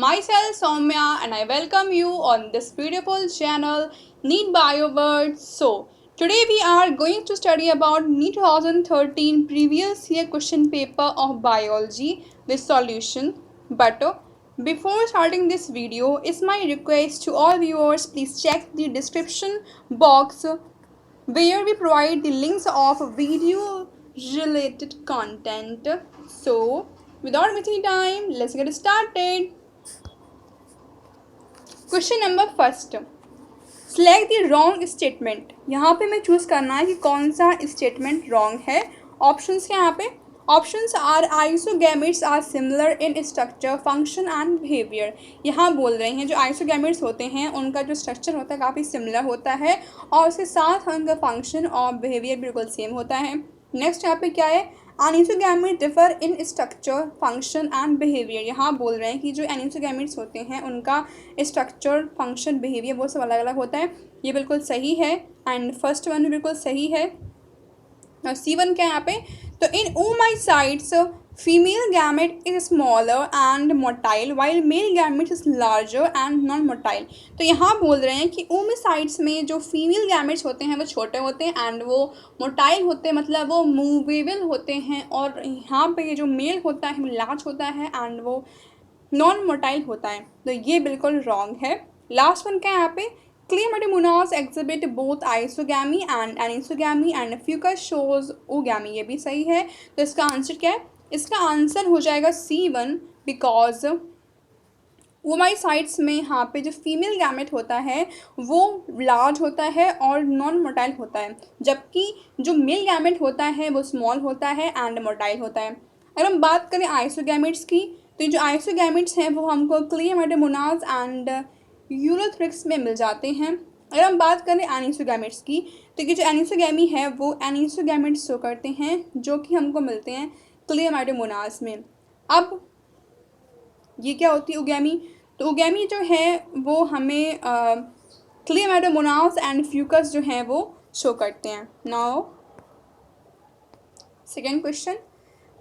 Myself Soumya and I welcome you on this beautiful channel NEET BioWords. So today we are going to study about NEET 2013 previous year question paper of biology with solution. But before starting this video, it's my request to all viewers, please check the description box where we provide the links of video related content. So without wasting time, let's get started. Question number first, select the wrong statement. यहाँ पे मैं choose करना है कि कौन सा statement wrong है। Options क्या यहाँ पे? Options are isogametes are similar in structure, function and behaviour. यहाँ बोल रहे हैं जो आइसोगैमेट्स होते हैं उनका जो स्ट्रक्चर होता है काफ़ी सिमिलर होता है और उसके साथ उनका फंक्शन और बिहेवियर बिल्कुल सेम होता है। नेक्स्ट यहाँ पे क्या है? Anisogamete differ in structure, function and behaviour. यहाँ बोल रहे हैं कि जो एनिसोगैमेट्स होते हैं उनका स्ट्रक्चर, फंक्शन, बिहेवियर वो सब अलग अलग होता है। ये बिल्कुल सही है एंड फर्स्ट वन भी बिल्कुल सही है। और C1 क्या है यहाँ पे? तो इन oocytes female gamete is smaller and motile while male gamete is larger and non motile. तो यहाँ बोल रहे हैं कि oocytes में जो फीमेल गैमेट्स होते हैं वो छोटे होते हैं एंड वो मोटाइल होते हैं, मतलब वो मूवेबल होते हैं। और यहाँ पे ये जो मेल होता है वो लार्ज होता है एंड वो नॉन मोटाइल होता है। तो ये बिल्कुल रॉन्ग है। लास्ट वन क्या है यहाँ पे? Chlamydomonas exhibit both isogamy and anisogamy and fucus shows ogamy। ये भी सही है। तो इसका आंसर क्या है? इसका आंसर हो जाएगा C1 बिकॉज oocytes में यहाँ पे जो फीमेल गैमेट होता है वो लार्ज होता है और नॉन मोटाइल होता है, जबकि जो मेल गैमेट होता है वो स्मॉल होता है एंड मोटाइल होता है। अगर हम बात करें आइसोगैमेट्स की, तो जो आइसोगैमेट्स हैं वो हमको Chlamydomonas एंड यूरोथ्रिक्स में मिल जाते हैं। अगर हम बात करें एनिसोगैमेट्स की, तो ये जो एनिसोगैमी है वो एनिसोगैमेट्स शो करते हैं जो कि हमको मिलते हैं Chlamydomonas में। अब ये क्या होती है ओगैमी? तो ओगैमी जो है वो हमें Chlamydomonas एंड फ्यूकस जो हैं वो शो करते हैं। Now second question,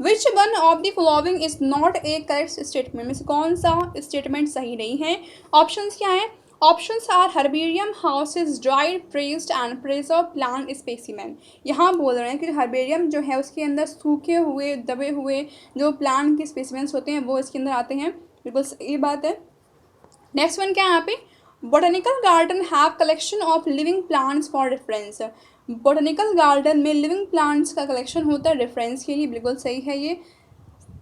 which one of the following is not A correct statement. में से कौन सा स्टेटमेंट सही नहीं है? ऑप्शंस क्या है? Options are herbarium houses dried, pressed and preserve plant specimen. यहाँ बोल रहे हैं कि हर्बेरियम जो है उसके अंदर सूखे हुए, दबे हुए जो प्लांट के स्पेसिमेंस होते हैं वो इसके अंदर आते हैं। बिल्कुल ये बात है। नेक्स्ट वन क्या है यहाँ पे? Botanical garden have collection of living plants for reference. Botanical garden में लिविंग प्लांट्स का कलेक्शन होता है रेफरेंस के लिए। बिल्कुल सही है ये।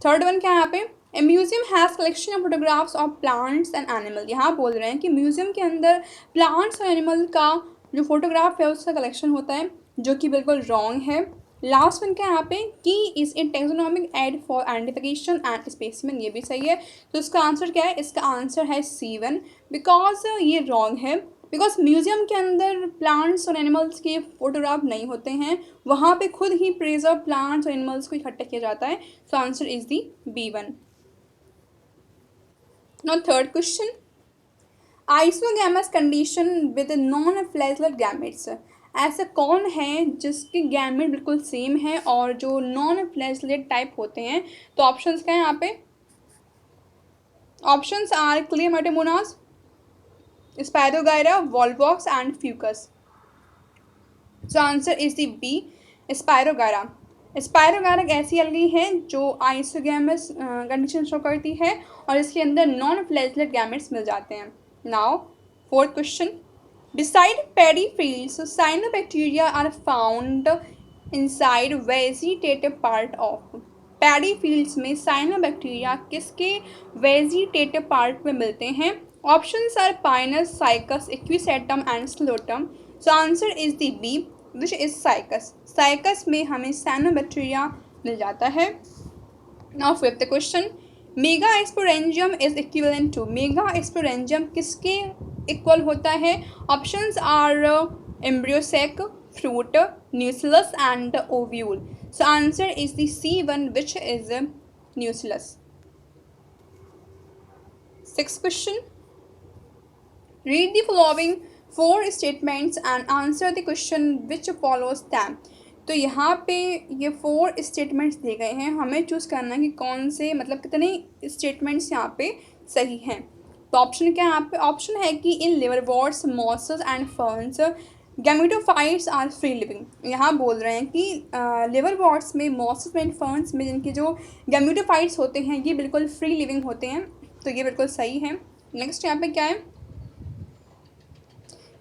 थर्ड वन क्या है यहाँ पे? A museum has collection of photographs of plants and animal. यहाँ बोल रहे हैं कि म्यूजियम के अंदर प्लांट्स और एनिमल का जो फोटोग्राफ है उसका कलेक्शन होता है, जो कि बिल्कुल रॉन्ग है। लास्ट वन क्या है यहाँ पे? Key is in taxonomic aid for identification and specimen. ये भी सही है। तो इसका आंसर क्या है? इसका आंसर है C1 बिकॉज ये रॉन्ग है। बिकॉज म्यूजियम के अंदर प्लांट्स और एनिमल्स के फोटोग्राफ नहीं होते हैं, वहाँ पे खुद ही प्रिजर्व प्लांट्स और एनिमल्स को इकट्ठा किया जाता है। So answer is the B1। Now third question, isogamous condition with non flagellate gametes. ऐसा कौन है जिसके गैमेट बिल्कुल सेम है और जो नॉन फ्लैजलेट टाइप होते हैं? तो ऑप्शंस क्या है यहाँ पे? Options are Chlamydomonas, spirogyra, volvox and fucus. So answer is the B, spirogyra. Spirogyra एक ऐसी एल्गी है जो आइसोगैमस कंडीशन शो करती है और इसके अंदर नॉन फ्लैजलेट गैमेट्स मिल जाते हैं। Now fourth question, beside paddy fields cyanobacteria are found inside vegetative part of। Paddy fields में साइनोबैक्टीरिया किसके वेजिटेटिव पार्ट में मिलते हैं? Options are pinus, cycas, equisetum and psilotum. So answer is the B, which is cycas. Cycas में हमें cyanobacteria मिल जाता है। Now fifth question, megasporangium is equivalent to. Megasporangium किसके इक्वल होता है? Options are embryo sac, fruit, nucellus and ovule. So answer is the C1 which is nucellus. Sixth question, read the following 4 statements and answer the question which follows them. तो यहाँ पे ये 4 statements दिए गए हैं, हमें चूज़ करना है कि कौन से, मतलब कितने स्टेटमेंट्स यहाँ पे सही है। तो ऑप्शन क्या है यहाँ पे? ऑप्शन है कि in liverworts, mosses and ferns gametophytes are free living. यहाँ बोल रहे हैं कि लिवरवॉर्ट्स में, मॉसेस में, फर्न्स में जिनके जो गैमेटोफाइट्स होते हैं ये बिल्कुल फ्री लिविंग होते हैं, तो ये बिल्कुल सही है। नेक्स्ट यहाँ पे क्या है?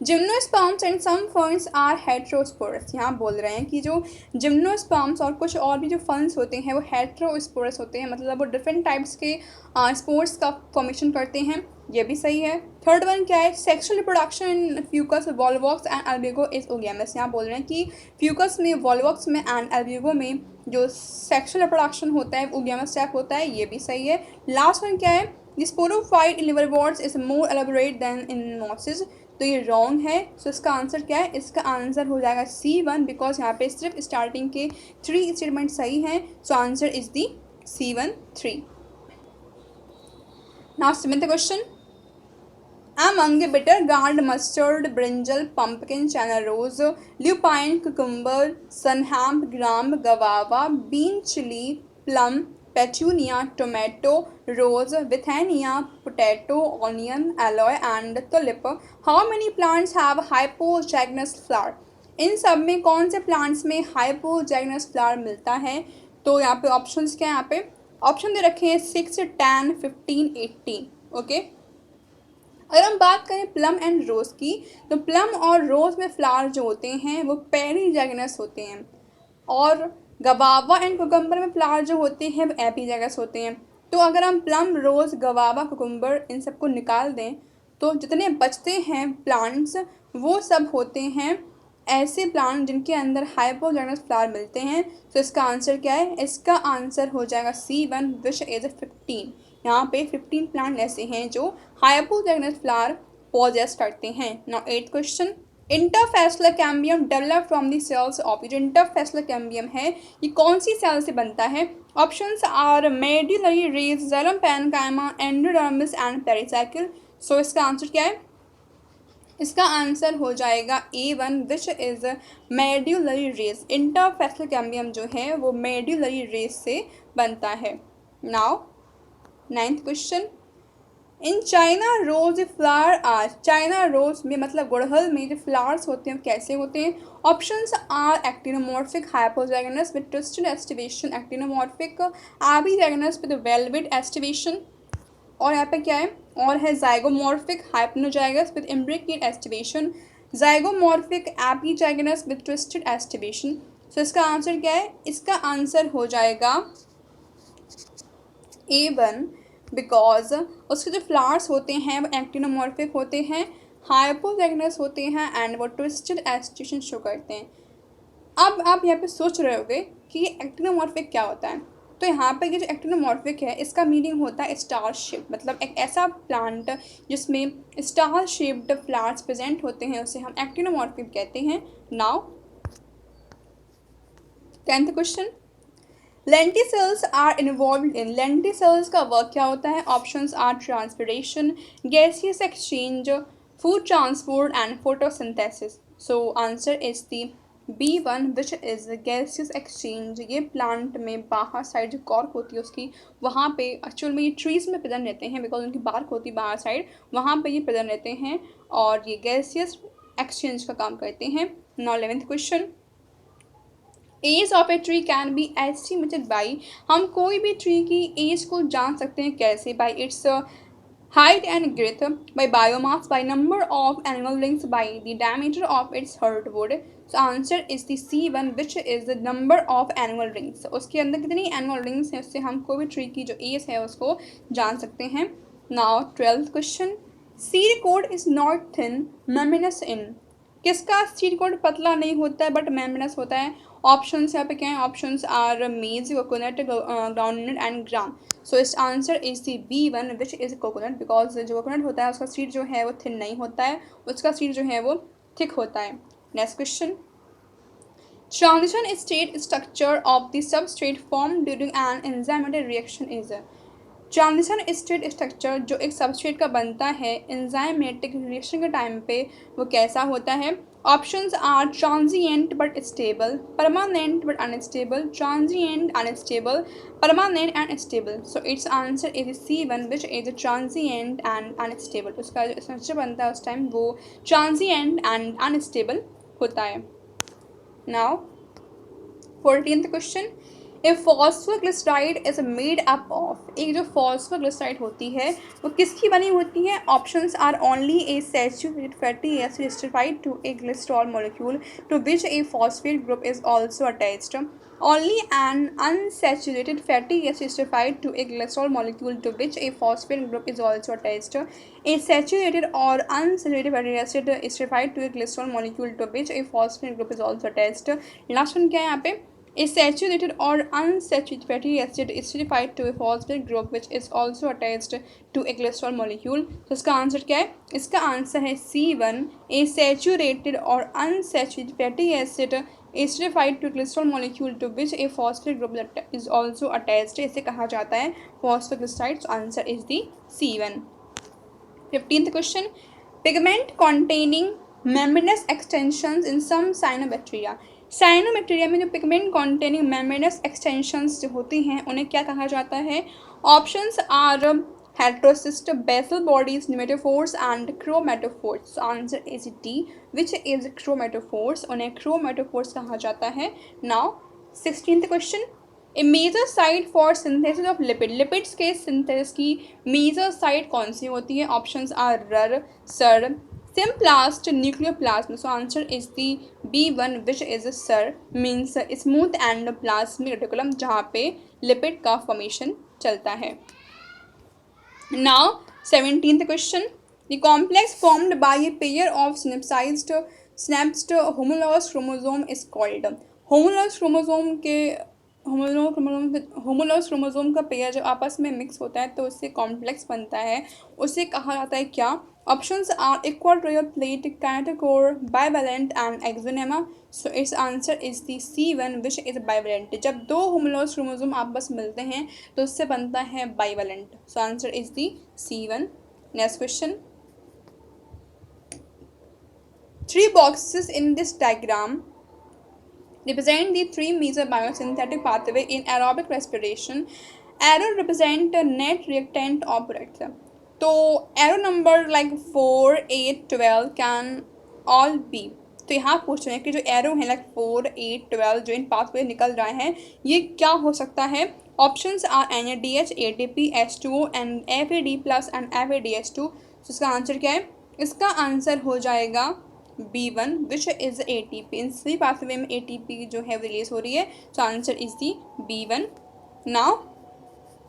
Gymnosperms and some ferns are heterosporous. यहाँ बोल रहे हैं कि जो जिम्नोस्पर्म्स और कुछ और भी जो फर्न्स होते हैं वो हेट्रोस्पोरस होते हैं, मतलब वो डिफरेंट टाइप्स के स्पोर्स का फॉर्मेशन करते हैं, ये भी सही है। थर्ड वन क्या है? Sexual reproduction in fucus, volvox and albugo is oogamous. यहाँ बोल रहे हैं कि फ्यूकस में, वॉल्वॉक्स में एंड एल्ब्यूगो में जो सेक्सुअल रिप्रोडक्शन होता है ओगेमस टाइप होता है, ये भी सही है। लास्ट वन क्या है? Sporophyte in liverworts is more elaborate than in mosses, तो ये रॉन्ग है। सो इसका आंसर क्या है? इसका आंसर हो जाएगा C1, बिकॉज यहाँ पे सिर्फ स्टार्टिंग के 3 स्टेटमेंट सही हैं। So answer is the C1 3। Now seventh question, among bitter gourd, mustard, brinjal, pumpkin, chana rose, lupine, cucumber, sunham, gram, guava, bean, chili, plum, petunia, tomato, rose, withania, potato, onion, aloe and tulip, how many plants have hypogynous flower? इन सब में कौन से plants में हाइपोजाइगनस flower मिलता है? तो यहाँ पे ऑप्शंस क्या है? यहाँ पे ऑप्शन दे रखे हैं 6, 10, 15, 18। ओके, अगर हम बात करें प्लम एंड रोज़ की, तो प्लम और रोज़ में फ्लावर जो होते हैं वो पेरीजाइगनस होते हैं, और गवावा एंड कुकुम्बर में फ्लावर जो होते हैं वो एपीजाइगस होते हैं। तो अगर हम प्लम, रोज़, गवावा, कुकुम्बर इन सबको निकाल दें तो जितने बचते हैं प्लांट्स वो सब होते हैं ऐसे प्लांट जिनके अंदर हाइपोजाइगनस फ्लावर मिलते हैं। तो इसका आंसर क्या है? इसका आंसर हो जाएगा C1 विच इज 15। यहाँ पे 15 प्लांट ऐसे हैं जो हाइपोजाइगनस फ्लावर पॉजेस करते हैं। Now 8th question, interfascicular cambium develop from the cells of, जो इंटरफेसुलर कैम्बियम है ये कौन सी सेल से बनता है? Options are medullary rays, xylem parenchyma, endodermis and pericycle. So इसका आंसर क्या है? इसका आंसर हो जाएगा A1 which is medullary rays. Interfascicular cambium जो है वो मेडुलरी रेज से बनता है। Now 9th question, in China rose flower are, China rose में मतलब गुड़हल में जो फ्लावर्स होते हैं कैसे होते हैं? Options are actinomorphic, hypogynous with twisted aestivation, actinomorphic, epigynous with valvate aestivation, और यहाँ पे क्या है? और है zygomorphic, hypogynous with imbricate aestivation, zygomorphic, epigynous with twisted aestivation. So इसका आंसर क्या है? इसका आंसर हो जाएगा A1, बिकॉज उसके जो फ्लावर्स होते हैं वो एक्टिनोमॉर्फिक होते हैं, हाइपोजाइगनस होते हैं एंड वो ट्विस्टेड एस्टिवेशन शो करते हैं। अब आप यहाँ पे सोच रहे होगे कि ये एक्टिनोमॉर्फिक क्या होता है? तो यहाँ पे ये जो एक्टिनोमॉर्फिक है इसका मीनिंग होता है स्टार शेप, मतलब एक ऐसा प्लांट जिसमें स्टार शेप्ड फ्लावर्स प्रेजेंट होते हैं उसे हम एक्टिनोमॉर्फिक कहते हैं। Now 10th question, lenticels are involve in, lenticels का वर्क क्या होता है? Options are transpiration, gaseous exchange, food transport and photosynthesis. So answer is the B1 which is gaseous exchange. ये प्लांट में बाहर साइड जो कॉर्क होती है उसकी, वहाँ पे एक्चुअल में ये ट्रीज़ में प्रेजेंट रहते हैं बिकॉज उनकी बार्क होती है बाहर साइड, वहाँ पे ये प्रेजेंट रहते हैं और ये गैसियस एक्सचेंज का काम करते हैं। Now 11th question, age of a tree can be estimated by, हम कोई भी ट्री की एज को जान सकते हैं कैसे? By its height and girth, by biomass, by number of annual rings, by the diameter of its hardwood. So answer is the C1 which is the number of annual rings. उसके अंदर कितनी annual rings हैं उससे हम कोई भी tree की जो एज है उसको जान सकते हैं। Now 12th question, seed coat is not thin, membranous in, किसका सीड कोड पतला नहीं होता है बट मेम्ब्रेनस होता है? ऑप्शंस यहाँ पे क्या है? ऑप्शंस आर मेज, कोकोनट, ग्राउंडनट एंड ग्राम। सो इस answer is the B1 which is coconut, because जो कोकोनट होता है उसका सीड जो है वो थिन नहीं होता है, उसका सीड जो है वो थिक होता है। Next question, transition state structure of the substrate form during an enzymatic reaction is, transition state structure जो एक सबस्ट्रेट का बनता है एंजाइमेटिक रिएक्शन के टाइम पे वो कैसा होता है? Options are transient but stable, permanent but unstable, transient, unstable, permanent and stable. So its answer is C1, which is transient and unstable. उसका जो आंसर बनता है उस टाइम वो transient and unstable होता है. Now 14th question. A phosphoglyceride is made up of. एक जो फॉस्फोग्लिसराइड होती है वो किसकी बनी होती है? Options are only a saturated fatty acid esterified to a glycerol molecule to which a phosphate group is also attached. Only an unsaturated fatty acid esterified to a glycerol molecule to which a phosphate group is also attached. A saturated or unsaturated fatty acid esterified to a glycerol molecule to which a phosphate group is also attached. Last one क्या है यहाँ पे? A saturated or unsaturated fatty acid is esterified to a phosphate group which is also attached to a glycerol molecule. तो इसका answer क्या है? इसका answer है C1. A saturated or unsaturated fatty acid is esterified to glycerol molecule to which a phosphate group is also attached. इसे कहा जाता है phosphoglyceride. So answer is the C1. 15th question. Pigment containing membranous extensions in some cyanobacteria. Cyanobacteria में जो pigment containing membranes extensions जो होती हैं उन्हें क्या कहा जाता है? Options are heterocyst, basal bodies, pneumatophores and chromatophores. Answer is D, which is chromatophores. उन्हें क्रोमेटोफोर्स कहा जाता है. Now 16th question. A major site for synthesis of lipid. Lipids के सिंथेसिस की मेजर साइट कौन सी होती है? Options are RER, SER, Symplast, nucleoplasm. So answer is the B1, which is SIR, means smooth endoplasmic reticulum जहाँ पे lipid का formation चलता है. Now 17th question. The complex formed by a pair of synapsed homologous chromosome is called. homologous chromosome के homologous chromosome का pair जब आपस में मिक्स होता है तो उससे कॉम्प्लेक्स बनता है. उसे कहा जाता है क्या? Options are equatorial plate, kinetochore, bivalent and axoneme. So it's answer is the C1, which is bivalent. जब दो होमोलॉगस क्रोमोसोम आपस में मिलते हैं तो उससे बनता है bivalent. So answer is the C1. Next question. 3 boxes in this diagram represent the 3 major biosynthetic pathway in aerobic respiration. Arrow represent net reactant of products. तो arrow number like 4, 8, 12 can all be. तो यहाँ पूछ रहे हैं कि जो arrow है like 4, 8, 12 जो इन पाथवे निकल रहे हैं ये क्या हो सकता है? Options are NADH, ATP, H2O and FAD plus and FADH2. तो इसका आंसर क्या है? इसका आंसर हो जाएगा B1, विच इज ATP. इन सभी पाथवे में ATP जो है रिलीज हो रही है. So answer is the B1. Now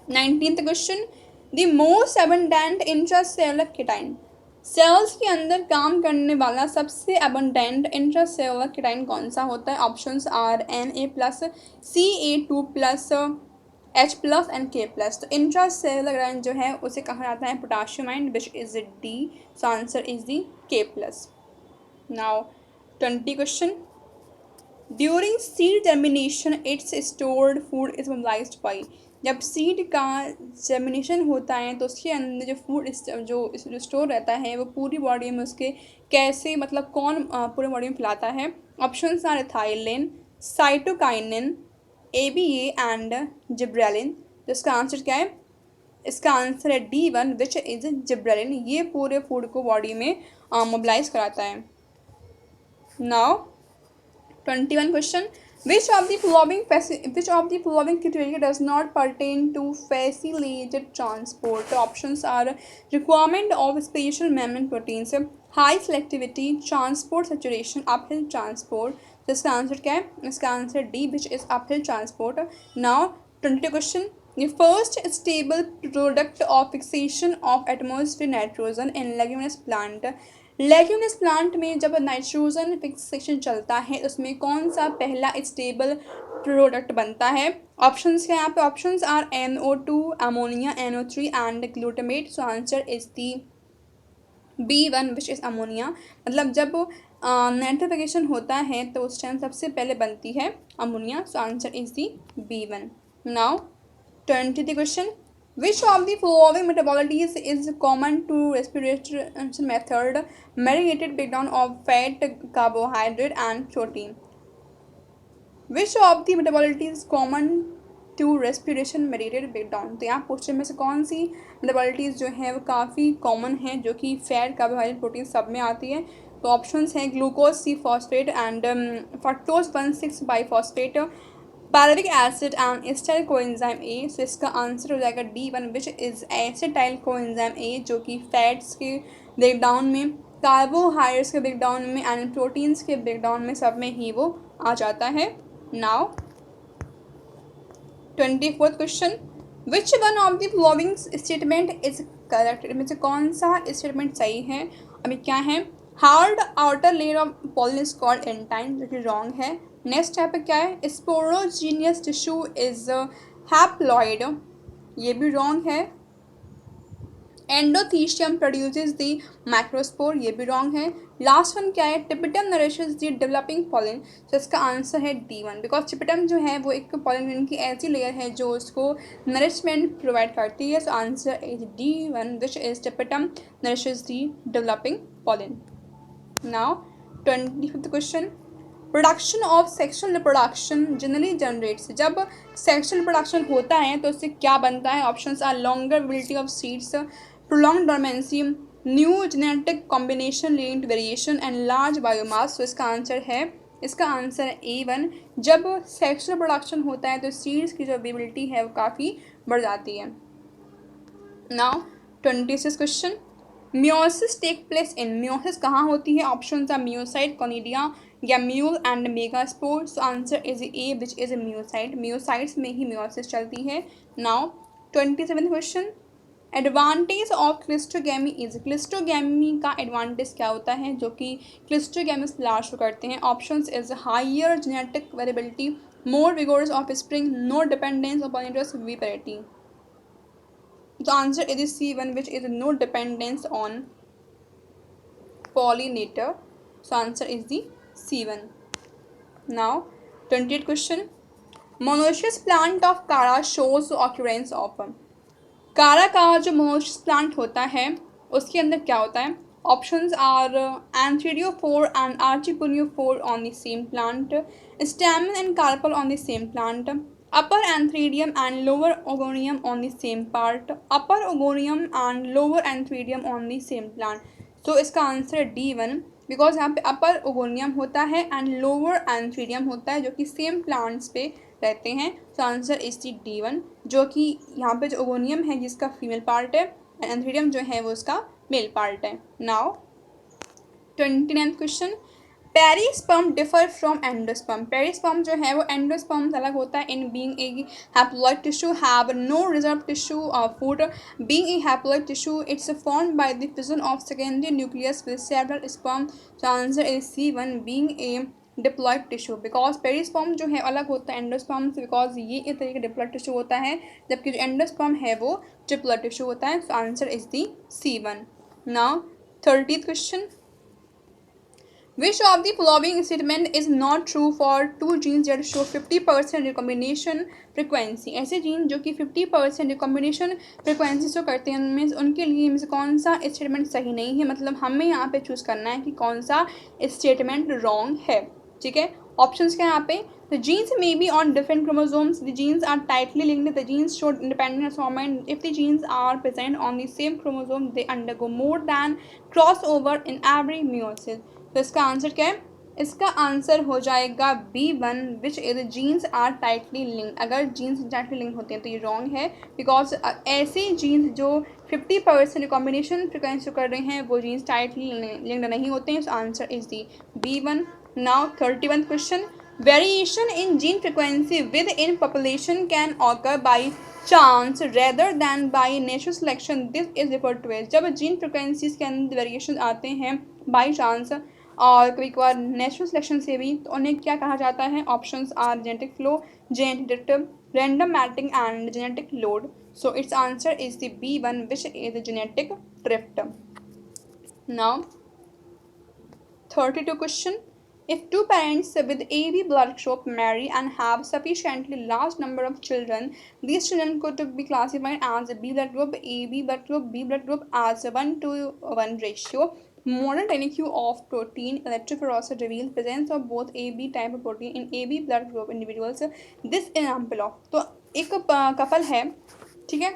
19th question. The most abundant intracellular cation. Cells के अंदर काम करने वाला सबसे अबंडेंट इंट्रासेलुलर केटाइन कौन सा होता है? Options are Na plus, Ca2 plus, H plus and K plus. तो इंट्रासेलुलर केटाइन जो है उसे कहा जाता है potassium ion, which is D. So answer is the K plus. Now 20 question. During seed germination its stored food is mobilized by. जब seed का germination होता है तो उसके अंदर जो फूड जो स्टोर रहता है वो पूरी बॉडी में उसके कैसे मतलब कौन पूरी बॉडी में फैलाता है? Options are ethylene, cytokinin, ABA and gibberellin. तो इसका आंसर क्या है? इसका आंसर है D1, विच इज जिब्रेलिन. ये पूरे फूड को बॉडी में मोबिलाइज कराता है. Now 21 question. Which of the following criteria does not pertain to facilitated transport? Options are requirement of special membrane proteins, high selectivity, transport saturation, uphill transport. तो इसका answer क्या है? इसका answer D, which is uphill transport. Now 22 question. The first stable product of fixation of atmospheric nitrogen in leguminous plant. Leguminous plant में जब nitrogen fixation चलता है उसमें कौन सा पहला स्टेबल प्रोडक्ट बनता है? ऑप्शंस क्या यहाँ पे? Options are NO2, ammonia, NO3 and glutamate. So answer is the B1, which is ammonia. मतलब जब नाइट्रिफिकेशन होता है तो उस टाइम सबसे पहले बनती है ammonia. So answer is the B1. Now 20th question. Which of the following metabolites is common to respiration method? Mediated breakdown of fat, carbohydrate and protein. Which of the metabolites is common to respiration mediated breakdown? तो यहाँ question में से कौन सी मेटाबॉलिटीज जो है वो काफ़ी common है, जो कि फैट, कार्बोहाइड्रेट, प्रोटीन सब में आती है? तो ऑप्शंस हैं ग्लूकोज सी phosphate and fructose 1,6 bisphosphate, pyruvic acid and acetyl coenzyme A. So इसका आंसर हो जाएगा D1 which is acetyl coenzyme A, जो कि फैट्स के ब्रेकडाउन में, कार्बोहाइड्रेट्स के ब्रेकडाउन में एंड प्रोटीन्स के ब्रेकडाउन में सब में ही वो आ जाता है। Now 24th question, which one of the following statement is correct? इनमें से कौन सा स्टेटमेंट सही है? अभी क्या है? Hard outer layer of pollen is called एंटाइन, जो कि रॉन्ग है। नेक्स्ट टाइप पे क्या है? स्पोरोजीनियस टिश्यू इज हैप्लॉइड, ये भी रॉन्ग है। एंडोथीशियम प्रोड्यूसेस द माइक्रोस्पोर, ये भी रॉन्ग है। लास्ट वन क्या है? टिपिटम नरिशेस द डेवलपिंग पॉलन, तो इसका आंसर है D1 बिकॉज टिपिटम जो है वो एक पॉलन की ऐसी लेयर है जो उसको नरिशमेंट प्रोवाइड करती है। So answer is D1 which is tapetum nourishes the developing pollen. Now 25th question, production of sexual reproduction generally generates, जब सेक्शुअल रिप्रोडक्शन होता है तो उससे क्या बनता है? Options are longer viability of seeds, prolong dormancy, new genetic combination leading to variation and large biomass. तो इसका आंसर है A1, जब सेक्शुअल रिप्रोडक्शन होता है तो सीड्स की जो विबिलिटी है वो काफ़ी बढ़ जाती है। Now 26th question, meiosis take place in, meiosis कहाँ होती है? Options are meiocyte, conidia, gemmule and megaspore. So answer is a which is a meiocyte, meiocytes में ही म्योसिस चलती है। Now 27th question, advantage of cleistogamy is, cleistogamy का advantage क्या होता है जो कि क्लिस्टोगैमिस लास्ट करते हैं? Options is higher genetic variability, more vigorous offspring, no dependence upon interest विपेरिटी। The answer is C1 which is no dependence on pollinator. So answer is the C1. Now 28th question, monoecious plant of Kara shows the occurrence of, कारा का जो monoecious plant होता है उसके अंदर क्या होता है? Options are antheridiophore and archegoniophore on the same plant, stamen and carpel on the same plant, upper antheridium and lower ogonium on the same part, upper ogonium and lower antheridium on the same plant। तो इसका answer D1 because यहाँ पे अपर oogonium होता है and lower antheridium होता है जो कि सेम प्लांट्स पे रहते हैं। तो आंसर इज D1, जो कि यहाँ पे जो ओगोनियम है जिसका फीमेल पार्ट है एंड एंथरीडियम जो है वो उसका मेल पार्ट है। Now 29th question, perisperm differ from endosperm, perisperm जो है वो एंडोस्पर्म अलग होता है। In being a haploid tissue have no reserve tissue food, being a haploid tissue its formed by the fission of secondary nucleus with several sperm. तो answer is C1 being a diploid tissue because perisperm जो है अलग होता है endosperm से because ये एक तरीके का डिप्लॉइड टिश्यू होता है, जबकि जो एंडोस्पर्म है वो ट्रिप्लॉइड टिश्यू होता है। तो answer is the C1। Now 30th question, which of the following statement is not true for two genes that show 50% recombination frequency? ऐसे जीन जो कि 50% recombination frequency शो करते हैं उनमें उनके लिए इनमें से कौन सा स्टेटमेंट सही नहीं है? मतलब हमें यहाँ पे चूज़ करना है कि कौन सा स्टेटमेंट रॉन्ग है। ठीक है, ऑप्शंस क्या यहाँ पे? The genes may be on different chromosomes. The genes are tightly linked. The genes show independent assortment. If the genes are present on the same chromosome, they undergo more than crossover in every meiosis. तो इसका answer क्या है? इसका answer हो जाएगा B1 which is genes are tightly linked. अगर genes tightly link होते हैं तो ये रॉन्ग है बिकॉज ऐसे जीन्स जो 50% कॉम्बिनेशन फ्रिक्वेंसी कर रहे हैं वो जीन्स टाइटली लिंक्ड नहीं होते हैं। So answer is the B1। Now 31st question, variation in gene frequency within population can occur by chance rather than by natural selection, this is referred to as. जब gene frequencies के अंदर variation आते हैं by chance और कभी कभार natural selection से भी, तो उन्हें क्या कहा जाता है? Options are genetic flow, genetic drift, random mating and genetic load. So it's answer is the B1 which is the genetic drift. Now 32 question, If two parents with AB blood group marry and have sufficiently large number of children, these children could be classified as B blood group, AB blood group, B blood group as a 1:1 ratio. Modern TNQ of protein electrophoresis reveals presence of both AB type of protein in AB blood group individuals. This example of तो एक couple है, ठीक है,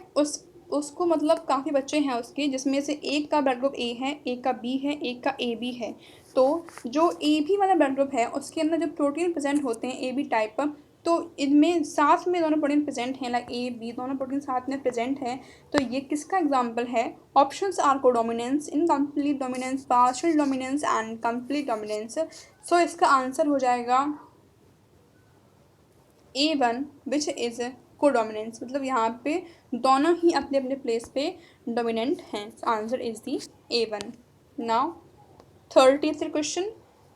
उसको मतलब काफ़ी बच्चे हैं उसके, जिसमें से एक का ब्लड ग्रुप ए है, एक का बी है, एक का ए बी है। तो जो ए बी वाला ब्लड ग्रुप है उसके अंदर जो प्रोटीन प्रेजेंट होते हैं ए बी टाइप, तो इनमें साथ में दोनों प्रोटीन प्रेजेंट हैं, लाइक ए बी दोनों प्रोटीन साथ में प्रेजेंट है। तो ये किसका एग्जाम्पल है? Options are codominance, incomplete dominance, partial dominance and complete dominance. So इसका आंसर हो जाएगा A1 विच इज़ कोडोमिनेंस, मतलब यहाँ पे दोनों ही अपने अपने प्लेस पे डोमिनेंट हैं। Answer is the A1। Now 30th question,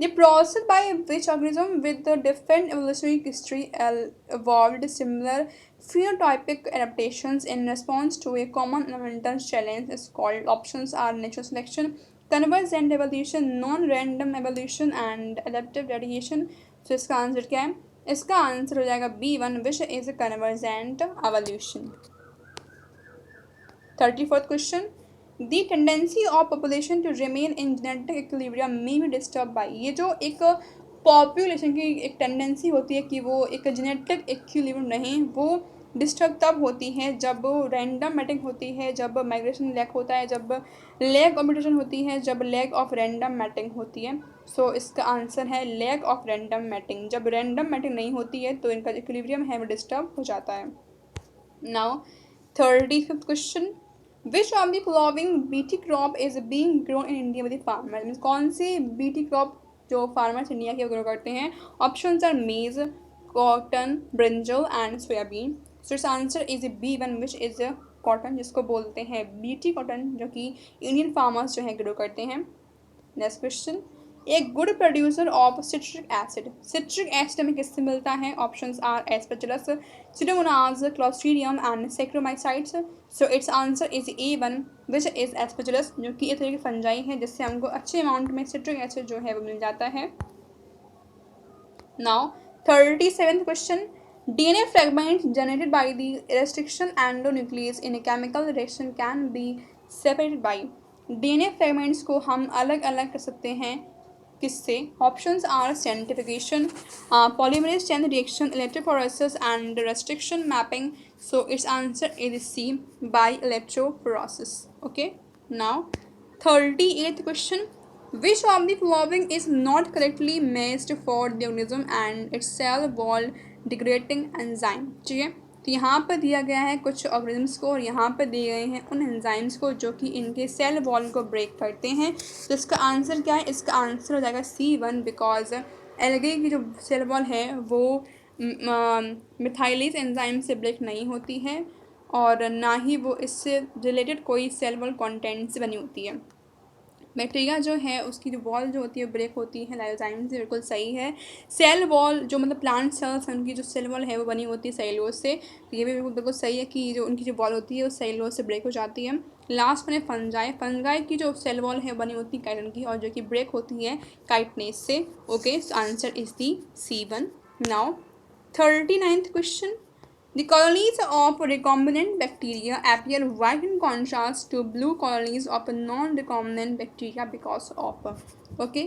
the process by which organism with the different evolutionary history evolved similar phenotypic adaptations in response to a common environmental challenge is called. Options are natural selection, convergent evolution, non-random evolution and adaptive radiation। तो इसका answer क्या है? इसका answer हो जाएगा B1 which is convergent evolution. 34th question, the tendency of population to remain in genetic equilibrium may be disturb by. ये जो एक पॉपुलेशन की एक टेंडेंसी होती है कि वो एक जेनेटिक इक्विलिब्रियम नहीं, वो डिस्टर्ब तब होती है जब रैंडम मैटिंग होती है, जब माइग्रेशन लैक होता है, जब लैक कॉम्पिटिशन होती है, जब लैक ऑफ रैंडम मैटिंग होती है। सो इसका आंसर है लैक ऑफ रैंडम मैटिंग। जब रैंडम मैटिंग नहीं होती है तो इनका इक्विलिब्रियम है वो डिस्टर्ब हो जाता है। Now 35th question, which of the following BT crop is being grown in India with farmer. Means कौन सी बीटी क्रॉप जो फार्मर्स इंडिया के ग्रो करते हैं? ऑप्शंस आर मेज, cotton, brinjal and soybean. So it's answer is B1 which is cotton, जिसको बोलते हैं BT cotton, जो कि इंडियन फार्मर्स जो है ग्रो करते हैं। Next question, a good producer of citric acid. Citric acid हमें किससे मिलता है? Options are aspergillus, pseudomonas, clostridium and saccharomyces. So it's answer is A1 which is aspergillus, जो कि एक तरह की फंजाई है जिससे हमको अच्छे अमाउंट में सिट्रिक एसिड जो है वो मिल जाता है। Now 37th question, DNA fragments generated by the restriction endonuclease in a chemical reaction can be separated by। DNA fragments को हम अलग अलग कर सकते हैं किससे? Options are centrifugation, polymerase chain reaction, electrophoresis and restriction mapping. So it's answer is C by electrophoresis. Okay, now 38th question, which of the following is not correctly matched for the organism and its cell wall degrading enzyme। ठीक है, तो यहाँ पर दिया गया है कुछ organisms को और यहाँ पर दिए गए हैं उन एंजाइम्स को जो कि इनके सेल वॉल को ब्रेक करते हैं। तो इसका आंसर क्या है? इसका आंसर हो जाएगा C1 बिकॉज एल्गे की जो सेल वॉल है वो मिथाइलेज एंजाइम से ब्रेक नहीं होती है और ना ही वो इससे रिलेटेड कोई सेल वॉल कंटेंट से बनी होती है। बैक्टीरिया जो है उसकी जो वॉल जो होती है ब्रेक होती है लाइसोजाइम से, बिल्कुल सही है। सेल वॉल जो मतलब प्लांट सेल्स हैं उनकी जो सेल वॉल है वो बनी होती है सेलुलोज से, तो ये भी बिल्कुल सही है कि जो उनकी जो वॉल होती है वो सेलुलोज से ब्रेक हो जाती है। लास्ट में फंजाई, फंजाई की जो सेल वॉल है बनी होती है काइटिन की और जो कि ब्रेक होती है काइटनेस से। Okay, answer is the C1। Now 39th question, the colonies of recombinant bacteria appear white in contrast to blue colonies of non-recombinant bacteria because of। Okay,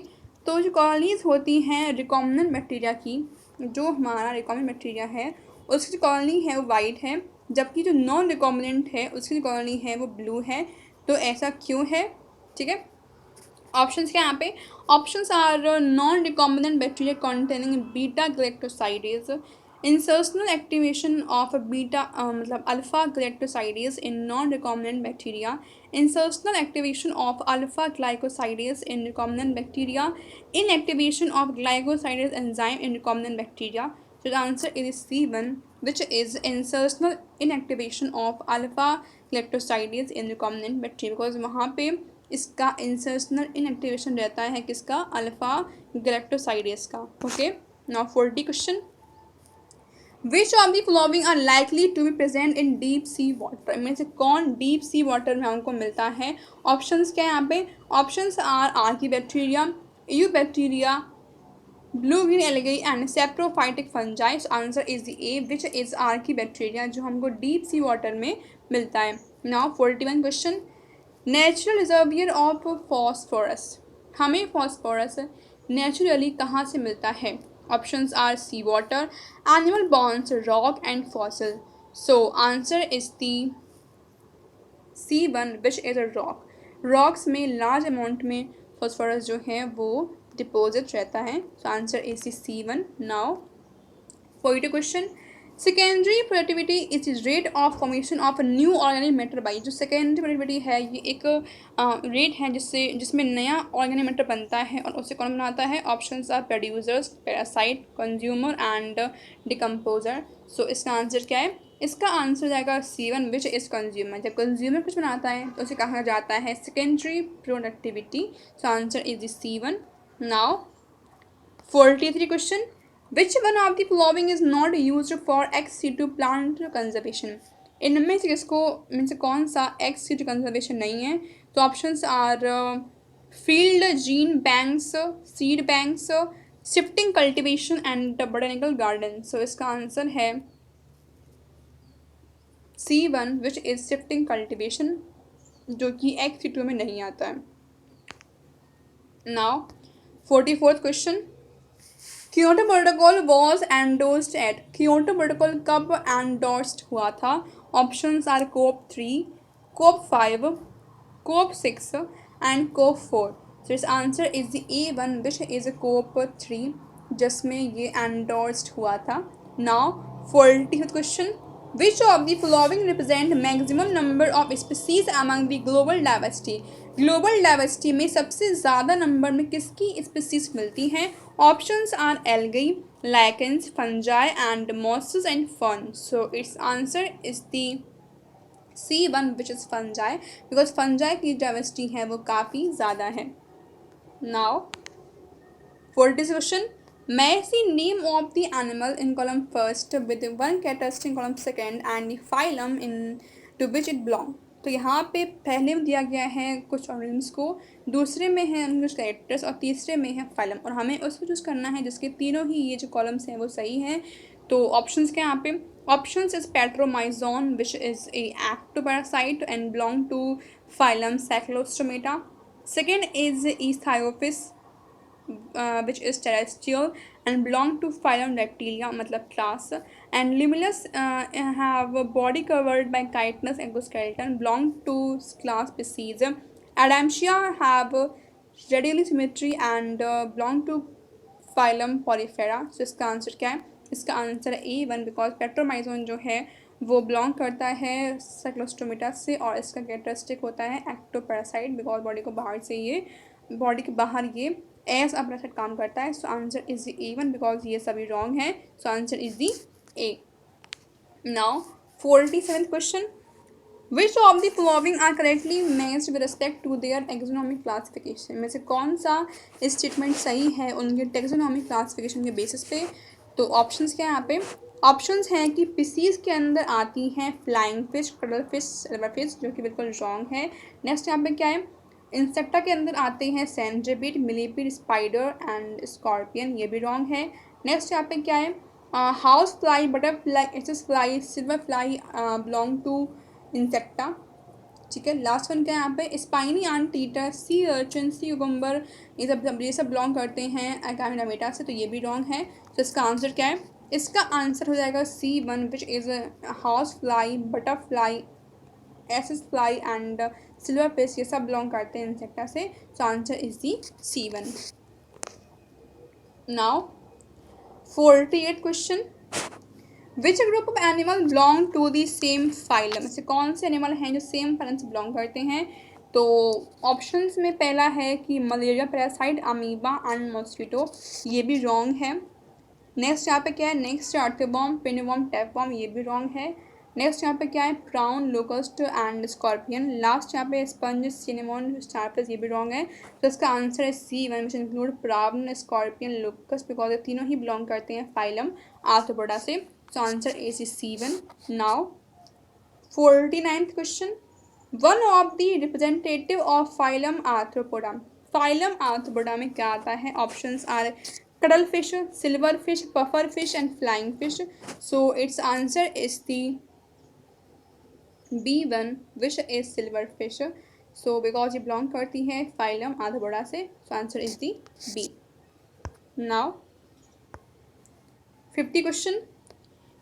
तो जो कॉलोनीज होती हैं रिकॉम्बिनेंट बैक्टीरिया की, जो हमारा रिकॉम्बिनेंट बैक्टीरिया है उसकी जो कॉलोनी है वो वाइट है, जबकि जो नॉन रिकॉम्बिनेंट है उसकी जो कॉलोनी है वो ब्लू है। तो ऐसा क्यों है? ठीक है, ऑप्शंस क्या यहाँ पे? Options are non recombinant bacteria containing beta galactosidase, insertional activation of beta मतलब alpha galactosidase in non recombinant bacteria, insertional activation of alpha glycosidase in recombinant bacteria, inactivation of glycosidase enzyme in recombinant bacteria. So the answer is C1 which is insertional inactivation of alpha galactosidase in recombinant bacteria because वहाँ पे इसका insertional inactivation रहता है किसका? Alpha galactosidase का। Okay, now 40 question, which of the following are likely to be present in deep sea water. में से कौन डीप सी वाटर में हमको मिलता है? ऑप्शंस क्या है यहाँ पे? Options are archaebacteria, eubacteria, blue green algae and saprophytic fungi. Answer is the A which is archaebacteria जो हमको डीप सी वाटर में मिलता है। Now 41 question, natural reservoir of phosphorus, हमें फॉस्फोरस नेचुरली कहाँ से मिलता है? Options are sea water, animal bones, rock and fossil. So answer is the C1 which is a rock. Rocks में लार्ज अमाउंट में फॉस्फोरस जो है वो डिपोजिट रहता है। So answer is C1। Now 42 question, secondary productivity is rate of formation of new organic matter by. जो secondary productivity है ये एक रेट है जिसमें नया ऑर्गेनिक मैटर बनता है और उसे कौन बनाता है? Options are producers, parasite, consumer and decomposer. So इसका आंसर क्या है? इसका आंसर जाएगा C1 विच इज़ कंज्यूमर। जब कंज्यूमर कुछ बनाता है तो उसे कहा जाता है secondary productivity. So answer is C1। Now 43 question, which one of the following is not used for ex situ plant conservation. इनमें से किसको में से कौन सा एक्स सीटू कंजर्वेशन नहीं है? तो options are field gene banks, seed banks, shifting cultivation and botanical garden. So इसका आंसर है C1 which is shifting cultivation जो कि एक्स सीटू में नहीं आता है। Now 44th question, Kyoto protocol was endorsed at. Kyoto protocol कब endorsed हुआ था? Options are COP 3, COP 5, COP 6 and COP 4। So इस answer is the A1 which is COP 3 जिसमें ये एंडोर्स्ड हुआ था। Now 45th question, which of the following represent maximum number of species among the global diversity. Global diversity में सबसे ज़्यादा number में किसकी स्पीसीज मिलती हैं? Options are algae, lichens, fungi and mosses and fern. So it's answer is the C1 which is fungi because fungi की diversity है वो काफ़ी ज़्यादा है। Now 40th question, match name of the animal in column first with one characteristic column second and the phylum into which it belong. तो यहाँ पे पहले में दिया गया है कुछ ऑर्गेनिम्स को, दूसरे में है कुछ कैरेक्टर्स और तीसरे में है फाइलम, और हमें उसको चूज़ करना है जिसके तीनों ही ये जो कॉलम्स हैं वो सही हैं। तो ऑप्शंस क्या यहाँ पे? Options is Petromyzon which is a ectoparasite and belong to phylum Cyclostomata. Second is Ichthyophis which is terrestrial and belong to phylum Reptilia मतलब class, and Limulus have a body covered by chitinous exoskeleton belong to class species. Adamsia have radial symmetry and belong to phylum Porifera. So इसका answer क्या है? इसका answer है A1 because Petromyzon जो है वो belong करता है साइक्लोस्टोमेटा से और इसका कैरेक्टरिस्टिक होता है एक्टोपैरासाइट बिकॉज बॉडी के बाहर ये एज अ पैरासाइट काम करता है। So answer is the A1 because ये सभी रॉन्ग है। So answer is the A। Now 47th question, which of the following are correctly matched with respect to their taxonomic classification. में से कौन सा स्टेटमेंट सही है उनके टेक्सोनॉमिक क्लासिफिकेशन के बेसिस पे? तो ऑप्शंस क्या है यहाँ पे? ऑप्शंस हैं कि पिसीज के अंदर आती हैं flying fish, cuddle fish, silver fish जो कि बिल्कुल रॉन्ग है। नेक्स्ट यहाँ पे क्या है? इंसेक्टा के अंदर आते हैं सैंड्रेबिट, मिलीपीड, स्पाइडर एंड स्कॉर्पियन, ये भी रॉन्ग है। नेक्स्ट यहाँ पे क्या है? हाउस फ्लाई, बटरफ्लाई, एचएस fly, silver fly belong to Insecta. ठीक है, लास्ट वन क्या है यहाँ पे? Spiny anteater, sea urchin, sea cucumber, ये सब बिलोंग करते हैं एगामिडामेटा से, तो ये भी रॉन्ग है। तो इसका आंसर क्या है? इसका आंसर हो जाएगा C1 which is house fly, butterfly, एसिस फ्लाई एंड सिल्वर फिश, ये सब बिलोंग करते हैं इंसेक्टा से। So answer is the C1। Now 48th question, which group of animal belong to the same phylum. ऐसे कौन से एनिमल हैं जो सेम फाइलम से बिलोंग करते हैं? तो ऑप्शंस में पहला है कि malaria parasite, amoeba and mosquito, ये भी रॉन्ग है। नेक्स्ट यहाँ पे क्या है? नेक्स्ट आर्थ्रोबॉम, पिनवॉर्म, टैपवॉर्म, ये भी रॉन्ग है। नेक्स्ट यहाँ पे क्या है? Brown, locust and scorpion. Last यहाँ पे स्पंज, सिनेमोन, स्टारफिश, ये भी रॉन्ग है। तो इसका आंसर है C1 which include brown, scorpion, locust because ये तीनों ही बिलोंग करते हैं फाइलम आर्थ्रोपोडा से। तो answer is C1। Now 49th question, one of the representative of phylum arthropoda. फाइलम आर्थ्रोपोडा में क्या आता है? Options are cuttlefish, silverfish, pufferfish, and flying fish. So its answer is the B1, which is silverfish. So because ये belong करती है phylum आधबोड़ा से, so answer is the B. Now 50 question.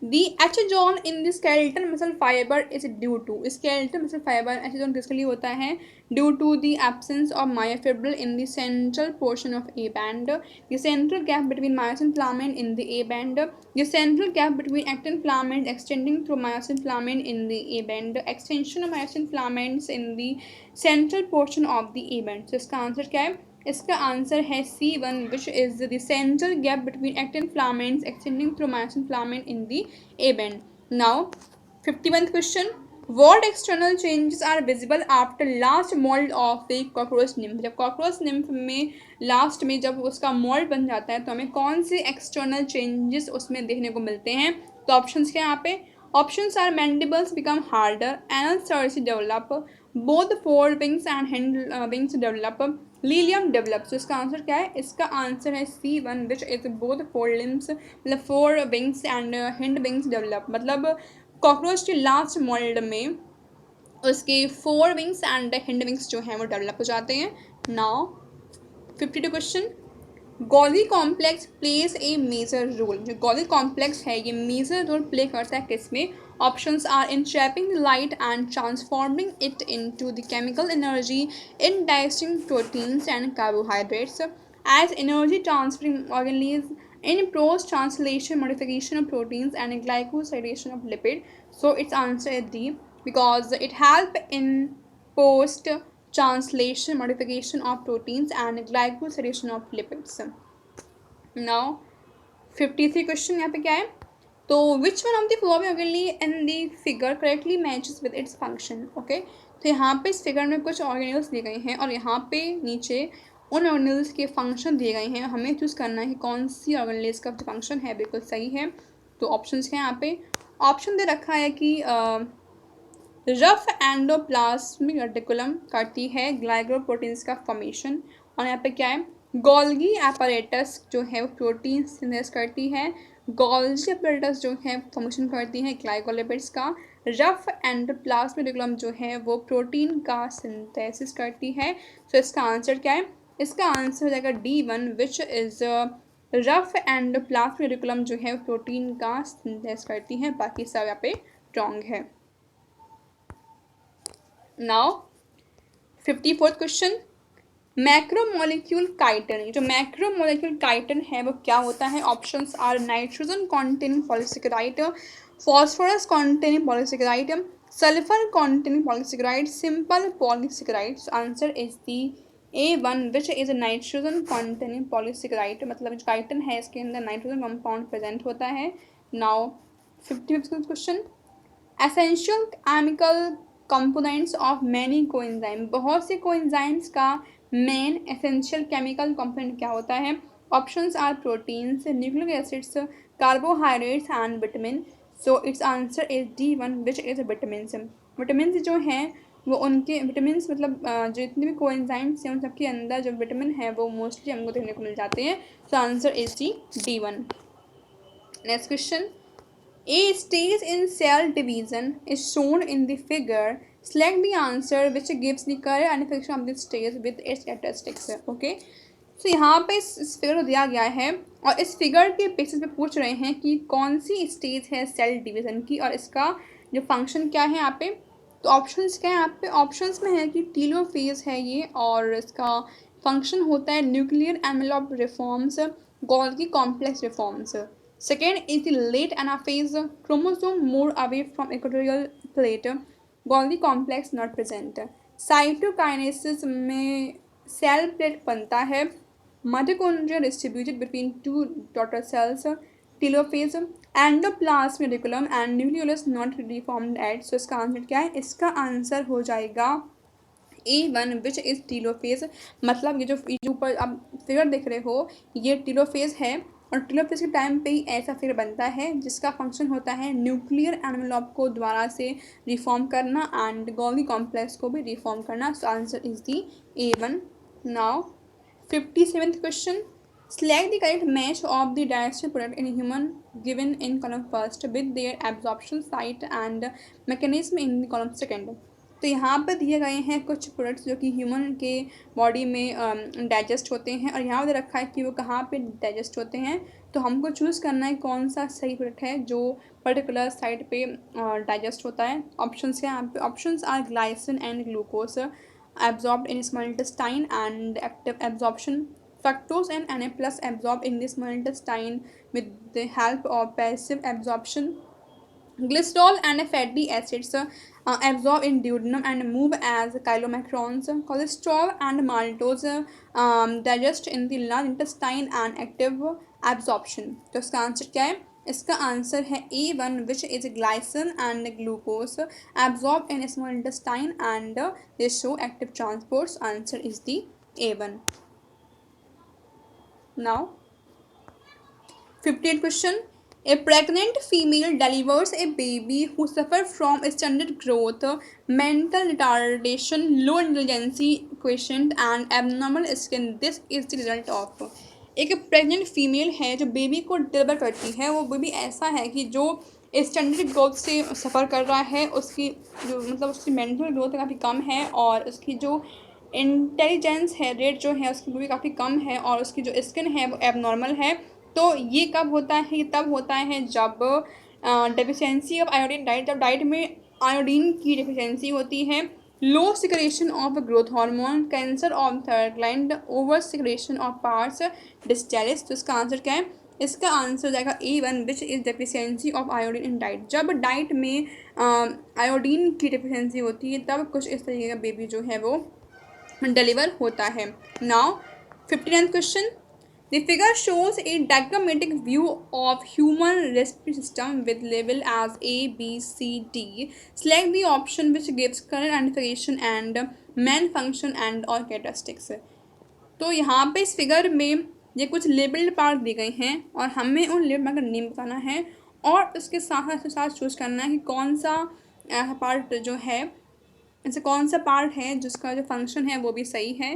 The H-zone in the skeletal muscle fiber is due to, skeletal muscle fiber H-zone किसके लिए होता है? Due to the absence of myofibril in the central portion of A band, the central gap between myosin filament in the A band, the central gap between actin filaments extending through myosin filament in the A band, extension of myosin filaments in the central portion of the A band. So इसका answer क्या है? इसका answer है C1, which is the central gap between actin filaments extending through myosin filament in the A band. Now 51th question. What external changes are visible after last mold of the cockroach nymph? जब cockroach nymph में last में जब उसका mould बन जाता है तो हमें कौन से एक्सटर्नल चेंजेस उसमें देखने को मिलते हैं? तो ऑप्शंस क्या हैं यहाँ पे? Options are mandibles become harder, anal cerci develop, both fore wings and hind wings develop, लीलियम डेवलप. तो इसका आंसर क्या है? इसका आंसर है C1, which is both fore limbs, मतलब fore wings and hind wings develop. मतलब कॉकरोच के लास्ट मोल्ड में उसके fore wings and hind wings जो हैं वो डेवलप हो जाते हैं. Now 52 question. Golgi complex plays a major role. जो गोल्गी कॉम्प्लेक्स है ये मेजर रोल प्ले करता है किसमें? Options are in trapping the light and transforming it into the chemical energy in digesting proteins and carbohydrates, as energy transferring organelles, in post translation modification of proteins and glycosylation of lipid. So its answer is D, because it help in post translation modification of proteins and glycosylation of lipids. Now 53 question यहाँ पे क्या है? तो विच one of the following organelle in the figure correctly matches with its function. Okay, तो यहाँ पे इस figure में कुछ ऑर्गेनेल्स दिए गए हैं और यहाँ पे नीचे उन ऑर्गेनेल्स के फंक्शन दिए गए हैं. हमें चूज़ करना है कि कौन सी ऑर्गेनेल्स का फंक्शन है बिल्कुल सही है. तो ऑप्शंस हैं यहाँ पे. ऑप्शन दे रखा है कि रफ एंडोप्लाज्मिक रेटिकुलम करती है ग्लाइकोप्रोटीन्स का फॉर्मेशन, और यहाँ पे क्या है? गोल्गी एपरेटस जो है वो प्रोटीन सिंथेसिस करती है. गोल्गी एपरेटस जो है फॉर्मेशन करती है ग्लाइकोलिपिड्स का. रफ एंडोप्लाज्मिक रेटिकुलम जो है वो प्रोटीन का सिंथेसिस करती है. तो इसका आंसर क्या है? इसका आंसर हो जाएगा D1, which is rough endoplasmic reticulum जो है प्रोटीन का सिंथेसिस करती है. बाकी सब यहाँ पे रॉन्ग है. Now 54th question. Macromolecule chitin. जो मैक्रोमोलिक्यूल काइटन है वो क्या होता है? Options are nitrogen containing polysaccharide, phosphorus containing polysaccharide, sulphur containing polysaccharide, simple polysaccharide. Answer is the A1, which is nitrogen containing polysaccharide. मतलब जो काइटन है इसके अंदर नाइट्रोजन कंपाउंड प्रेजेंट होता है. Now 55th question. Essential chemical components of many coenzyme. बहुत से coenzymes का मेन एसेंशियल केमिकल कंपोनेंट क्या होता है? Options are proteins, nucleic acids, carbohydrates and vitamin. So it's answer is D1, which is vitamin. Vitamin जो हैं वो उनके विटामिन मतलब जो जितने भी कोएंजाइम्स हैं उन सबके अंदर जो विटामिन है वो मोस्टली हमको देखने को मिल जाते हैं. So answer is D1. Next question. A stage in cell division is shown in the figure. Select the answer which gives the correct identification of this stage with its characteristics. Okay. So यहाँ पे इस figure को दिया गया है और इस figure के बेसिस पे पूछ रहे हैं कि कौन सी स्टेज है सेल डिवीज़न की और इसका जो फंक्शन क्या है यहाँ पे. तो ऑप्शंस क्या है यहाँ पे? ऑप्शंस में है कि टीलोफेज है ये और इसका फंक्शन होता है nuclear envelope reforms, Golgi complex reforms. Second is the late anaphase, chromosome more away from equatorial plate, Golgi complex not present. Cytokinesis में cell plate बनता है, mitochondria distributed between two daughter cells, telophase, endoplasmic reticulum and nucleus not reformed at. So इसका answer क्या है? इसका answer हो जाएगा A1, which is telophase. मतलब ये जो ऊपर आप फिगर देख रहे हो ये टीलोफेज है और टीलोफेज के टाइम पे ही ऐसा फिगर बनता है जिसका फंक्शन होता है न्यूक्लियर एनवेलप को द्वारा से रिफॉर्म करना एंड गोल्गी कॉम्प्लेक्स को भी रिफॉर्म करना. सो answer is the A1. Now 57th question. Select the correct match of the digestive product in human given in column first with their absorption site and mechanism in the column second. तो यहाँ पर दिए गए हैं कुछ products जो कि human के बॉडी में डाइजेस्ट होते हैं और यहाँ पर रखा है कि वो कहाँ पे डाइजेस्ट होते हैं। तो हमको चूज़ करना है कौन सा सही प्रोडक्ट है जो पर्टिकुलर साइड पे डाइजेस्ट होता है। ऑप्शंस हैं यहाँ पे, options are glycine and glucose absorbed in small intestine and active absorption. Fructose and Na plus absorbed in the small intestine with the help of passive absorption. Glycerol and fatty acids absorb in duodenum and move as chylomicrons. Cholesterol and maltose digest in the large intestine and active absorption. तो इसका answer क्या है? इसका answer है A1 which is glycine and glucose absorbed in small intestine and they show active transports. Answer is the A1. Now 58th question. A pregnant female delivers a baby who suffers from stunted growth, mental retardation, low intelligence quotient and abnormal skin. This is the result of. एक pregnant female है जो baby को deliver करती है। वो baby ऐसा है कि जो स्टैंडर्ड ग्रोथ से सफ़र कर रहा है, उसकी जो मतलब उसकी मेंटल ग्रोथ काफ़ी कम है और उसकी जो इंटेलिजेंस है रेट जो है उसकी वो भी काफ़ी कम है और उसकी जो स्किन है वो एबनॉर्मल है। तो ये कब होता है? ये तब होता है जब डेफिशिएंसी ऑफ आयोडीन डाइट, जब डाइट में आयोडीन की डेफिशिएंसी होती है, low secretion of growth hormone, cancer of thyroid gland, over secretion of pars distalis. तो इसका आंसर क्या है? इसका आंसर हो जाएगा A1 which is deficiency of iodine in diet. जब डाइट में आयोडीन की डेफिशिएंसी होती है तब कुछ इस तरीके का बेबी जो है वो डिलीवर होता है। Now 59th question. The figure shows a diagrammatic view of human respiratory system with label as A, B, C, D. Select the option which gives current identification and main function and or characteristics. तो यहाँ पे इस figure में ये कुछ labelled part दी गए हैं और हमें उन लेबल का नेम बताना है और उसके साथ चूज़ करना है कि कौन सा पार्ट जो है, ऐसे कौन सा पार्ट है जिसका जो फंक्शन है वो भी सही है।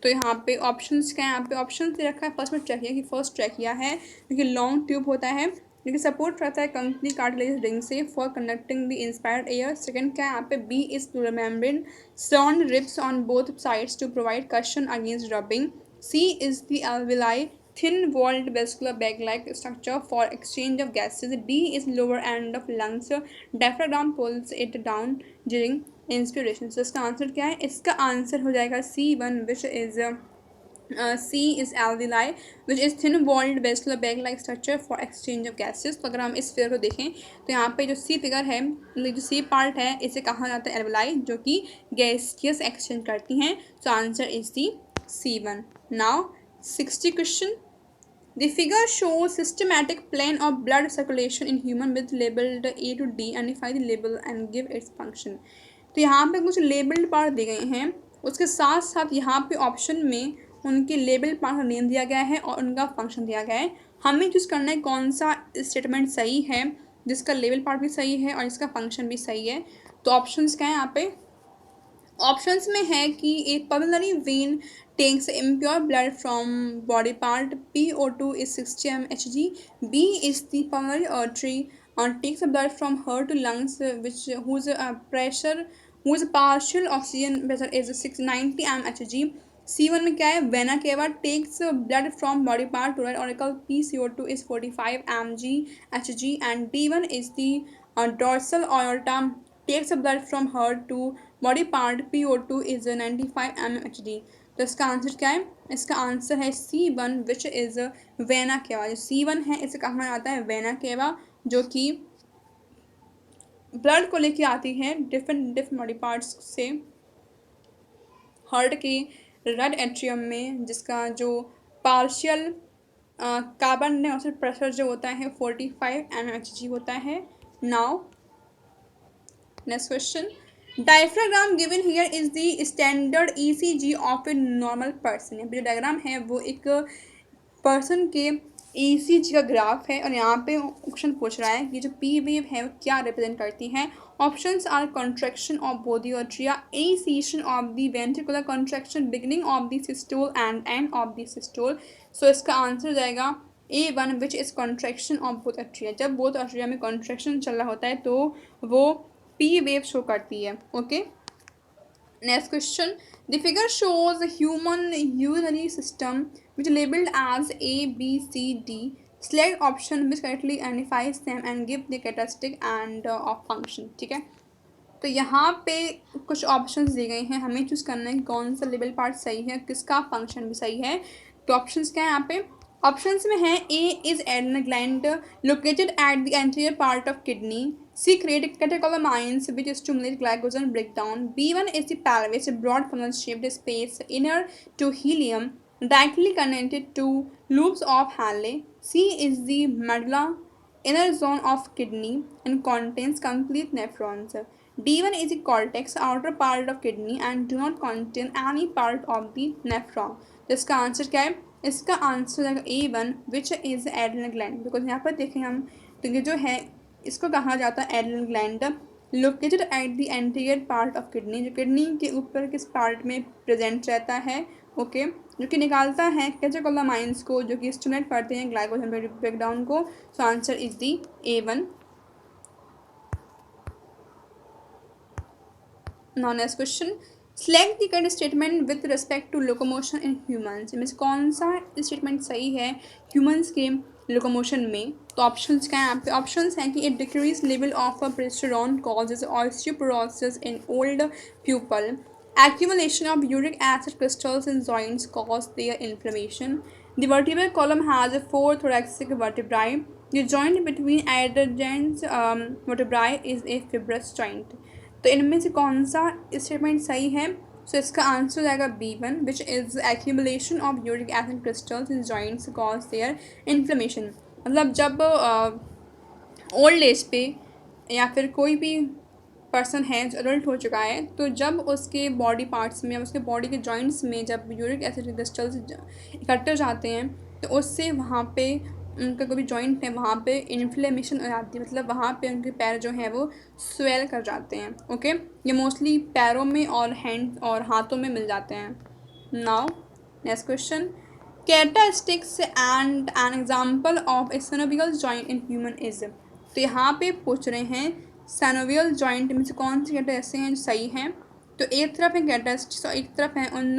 तो यहाँ पे ऑप्शंस क्या है? यहाँ पे ऑप्शन दे रखा है फर्स्ट में ट्रैकिया की फर्स्ट ट्रैकिया है क्योंकि लॉन्ग ट्यूब होता है लेकिन सपोर्ट करता है कंपनी कार्टिलेज रिंग से for conducting the inspired air. Second क्या है? यहाँ पे B is pleural membrane surround ribs on both sides to provide cushion against rubbing. C is the alveoli thin walled vascular bag like structure for exchange of gases. D is lower end of lungs, diaphragm pulls it down during inspiration. तो इसका answer क्या है? इसका answer हो जाएगा C1 which is C is alveoli which is thin walled vascular bag like structure for exchange of gases. तो अगर हम इस फिगर को देखें तो यहाँ पे जो C फिगर है, जो C पार्ट है, इसे कहा जाता है alveoli जो कि गैसियस एक्सचेंज करती हैं। तो answer is the C1। Now 60 question. The figure shows systematic plan of blood circulation in human with labeled A to D. Identify the label and give its function. तो यहाँ पे कुछ labelled part दिए गए हैं, उसके साथ साथ यहाँ पे ऑप्शन में उनके लेबल्ड पार्ट का नेम दिया गया है और उनका फंक्शन दिया गया है। हमें चूज़ करना है कौन सा स्टेटमेंट सही है जिसका लेबल पार्ट भी सही है और इसका फंक्शन भी सही है। तो ऑप्शंस क्या है यहाँ पे? ऑप्शंस में है कि A pulmonary vein takes impure blood from body part, PO2 is 60 mHg. B is the pulmonary artery takes the blood from her to lungs whose partial oxygen pressure is 690 mHg. C1 में क्या है? Vena cava takes blood from body part to right auricle, PCO2 is 45 mg/Hg and D1 is the dorsal aorta takes blood from her to body part, PO2 is 95 mHg. तो इसका answer क्या है? इसका answer है C1 which is vena cava. जो C1 है इसे कहा जाता है वेना केवा जो कि ब्लड को लेके आती है डिफरेंट बॉडी पार्ट्स से हार्ट के रेड एट्रियम में, जिसका जो पार्शियल कार्बन डाइऑक्साइड प्रेशर जो होता है 45 mHg होता है। Now next question. Diaphragm given here is the standard ECG of a normal person. जो डायग्राम है वो एक पर्सन के ECG का ग्राफ है और यहाँ पे क्वेश्चन पूछ रहा है कि जो P वेव है वो क्या रिप्रेजेंट करती है Options are contraction of both the atria, initiation of the ventricular contraction, beginning of the systole and end of the systole. So इसका आंसर हो जाएगा A1 which is contraction of both atria. जब both atria में contraction चल रहा होता है तो वो P wave शो करती है. Okay. Next question. The figure shows a human urinary system which is labeled as A, B, C, D. Select option which correctly identifies them and give the characteristic and of function. ठीक है. तो यहाँ पे कुछ options दिए गए हैं, हमें चूज़ करना है कि कौन सा लेबल पार्ट सही है, किसका फंक्शन भी सही है. तो ऑप्शंस क्या है यहाँ पे. ऑप्शंस में है A is adrenal gland located at the anterior part of kidney. C create catecholamines which stimulate glycogen breakdown. B1 is the pelvis, a broad funnel shaped space inner to helium directly connected to loops of Henle. C is the medulla, inner zone of kidney and contains complete nephrons. D1 is the cortex, outer part of kidney and do not contain any part of the nephron. तो इसका answer क्या है. इसका answer हो जाएगा A1 which is adrenal gland. Because यहाँ पर देखें हम तो ये जो है इसको कहा जाता है adrenal gland located at the anterior part of kidney, जो किडनी के ऊपर किस पार्ट में प्रेजेंट रहता है. ओके. जो कि निकालता है कैटेकोलामाइंस को जो कि स्टिमुलेट करते हैं ग्लाइकोजन ब्रेकडाउन को. सो answer is the A1. Now next question. Select the correct statement with respect to locomotion in humans. Means कौन सा स्टेटमेंट सही है ह्यूमंस के लोकोमोशन में. तो ऑप्शंस क्या हैं यहाँ पे. ऑप्शंस हैं कि A decrease level of progesterone causes osteoporosis in old people. Accumulation of uric acid crystals in joints cause their inflammation. The vertebral column has 4 thoracic vertebrae. The joint between adjacent vertebrae is a fibrous joint. तो इनमें से कौन सा statement सही है. सो इसका answer हो जाएगा B1 which is accumulation of uric acid crystals in joints cause their inflammation. मतलब जब ओल्ड एज पे या फिर कोई भी पर्सन है जो अडल्ट हो चुका है तो जब उसके बॉडी पार्ट्स में या उसके बॉडी के जॉइंट्स में जब यूरिक एसिड क्रिस्टल्स इकट्ठे हो जाते हैं तो उससे वहाँ पे उनका कोई जॉइंट है वहाँ पे इन्फ्लेमेशन हो जाती है. मतलब वहाँ पे उनके पैर जो हैं वो स्वेल कर जाते हैं. ओके. ये मोस्टली पैरों में और हैंड और हाथों में मिल जाते हैं. Now next question. Characteristics and an example of A synovial joint in human is. तो यहाँ पे पूछ रहे हैं सिनोवियल जॉइंट में से कौन से कैरेक्टर ऐसे हैं जो सही हैं. तो एक तरफ है कैरेक्टरिस्टिक्स और एक तरफ है उन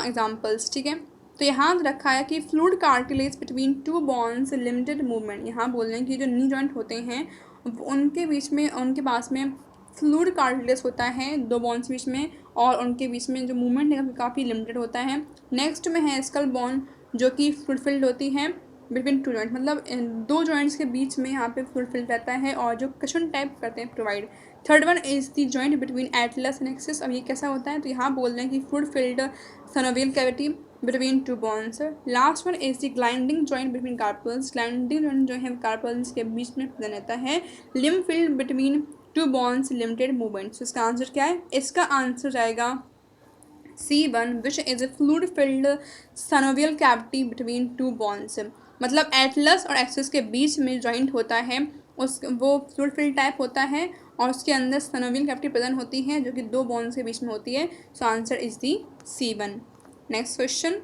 एग्जाम्पल्स. ठीक है. तो यहाँ रखा है कि fluid cartilage between two bones limited movement. यहाँ बोल रहे हैं कि जो नी जॉइंट होते हैं उनके बीच में उनके पास में फ्लूइड कार्टिलेज होता है दो बोन्स के बीच में और उनके बीच में जो मूवमेंट है काफ़ी लिमिटेड होता है. नेक्स्ट में है स्कल बोन जो कि फुलफिल्ड होती है बिटवीन टू जॉइंट. मतलब दो जॉइंट्स के बीच में यहाँ पे फुलफिल्ड रहता है और जो कशन टाइप करते हैं provide. Third one is the joint between Atlas and axis. अब ये कैसा होता है. तो यहाँ बोल रहे हैं कि fulfilled synovial cavity between two bones. Last one is the gliding joint between carpals. Gliding joint जो है carpals के बीच में प्रेजेंट रहता है. limb filled between two bones limited movement. So इसका आंसर क्या है. इसका आंसर जाएगा C1 which is a fluid filled synovial cavity between two bones. मतलब एटलस और एक्सिस के बीच में जॉइंट होता है उस वो फ्लूइड फिल्ड टाइप होता है और उसके अंदर सिनोवियल कैविटी प्रेजेंट होती है जो कि दो बोन्स के बीच में होती है. So answer is the C1. Next question.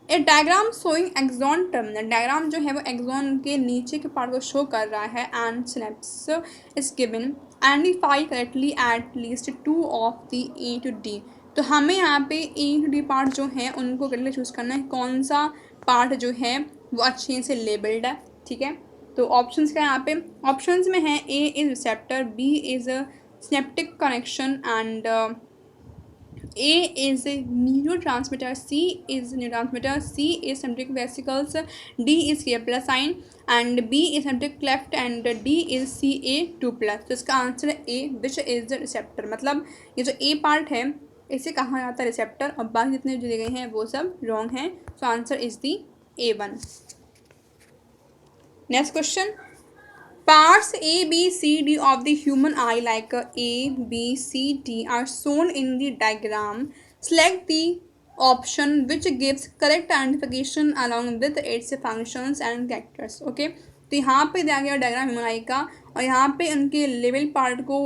A diagram showing axon terminal. Diagram जो है वो एक्सॉन के नीचे के पार्ट को शो कर रहा है. And synapse is given. Identify correctly at least 2 of the A to D. तो हमें यहाँ पे A to D पार्ट जो है उनको करेक्टली चूज़ करना है. कौन सा पार्ट जो है वो अच्छे से लेबल्ड है. ठीक है. तो ऑप्शंस क्या है यहाँ पे. ऑप्शंस में है A is receptor, B is synaptic connection and A is a neurotransmitter, C is neurotransmitter, C is synaptic vesicles, D is K+ sign and B is synaptic cleft and D is Ca2+. तो इसका answer है A which is the receptor. मतलब ये जो A part है इसे कहा जाता है रिसेप्टर और बाकी जितने जो दिए गए हैं वो सब रॉन्ग हैं. So answer is the A1. Next question. Parts A, B, C, D of the human eye like A, B, C, D are shown in the diagram. Select the option which gives correct identification along with its functions and characters. Okay. तो यहाँ पे दिया गया diagram human का, और यहाँ पे उनके लेवल पार्ट को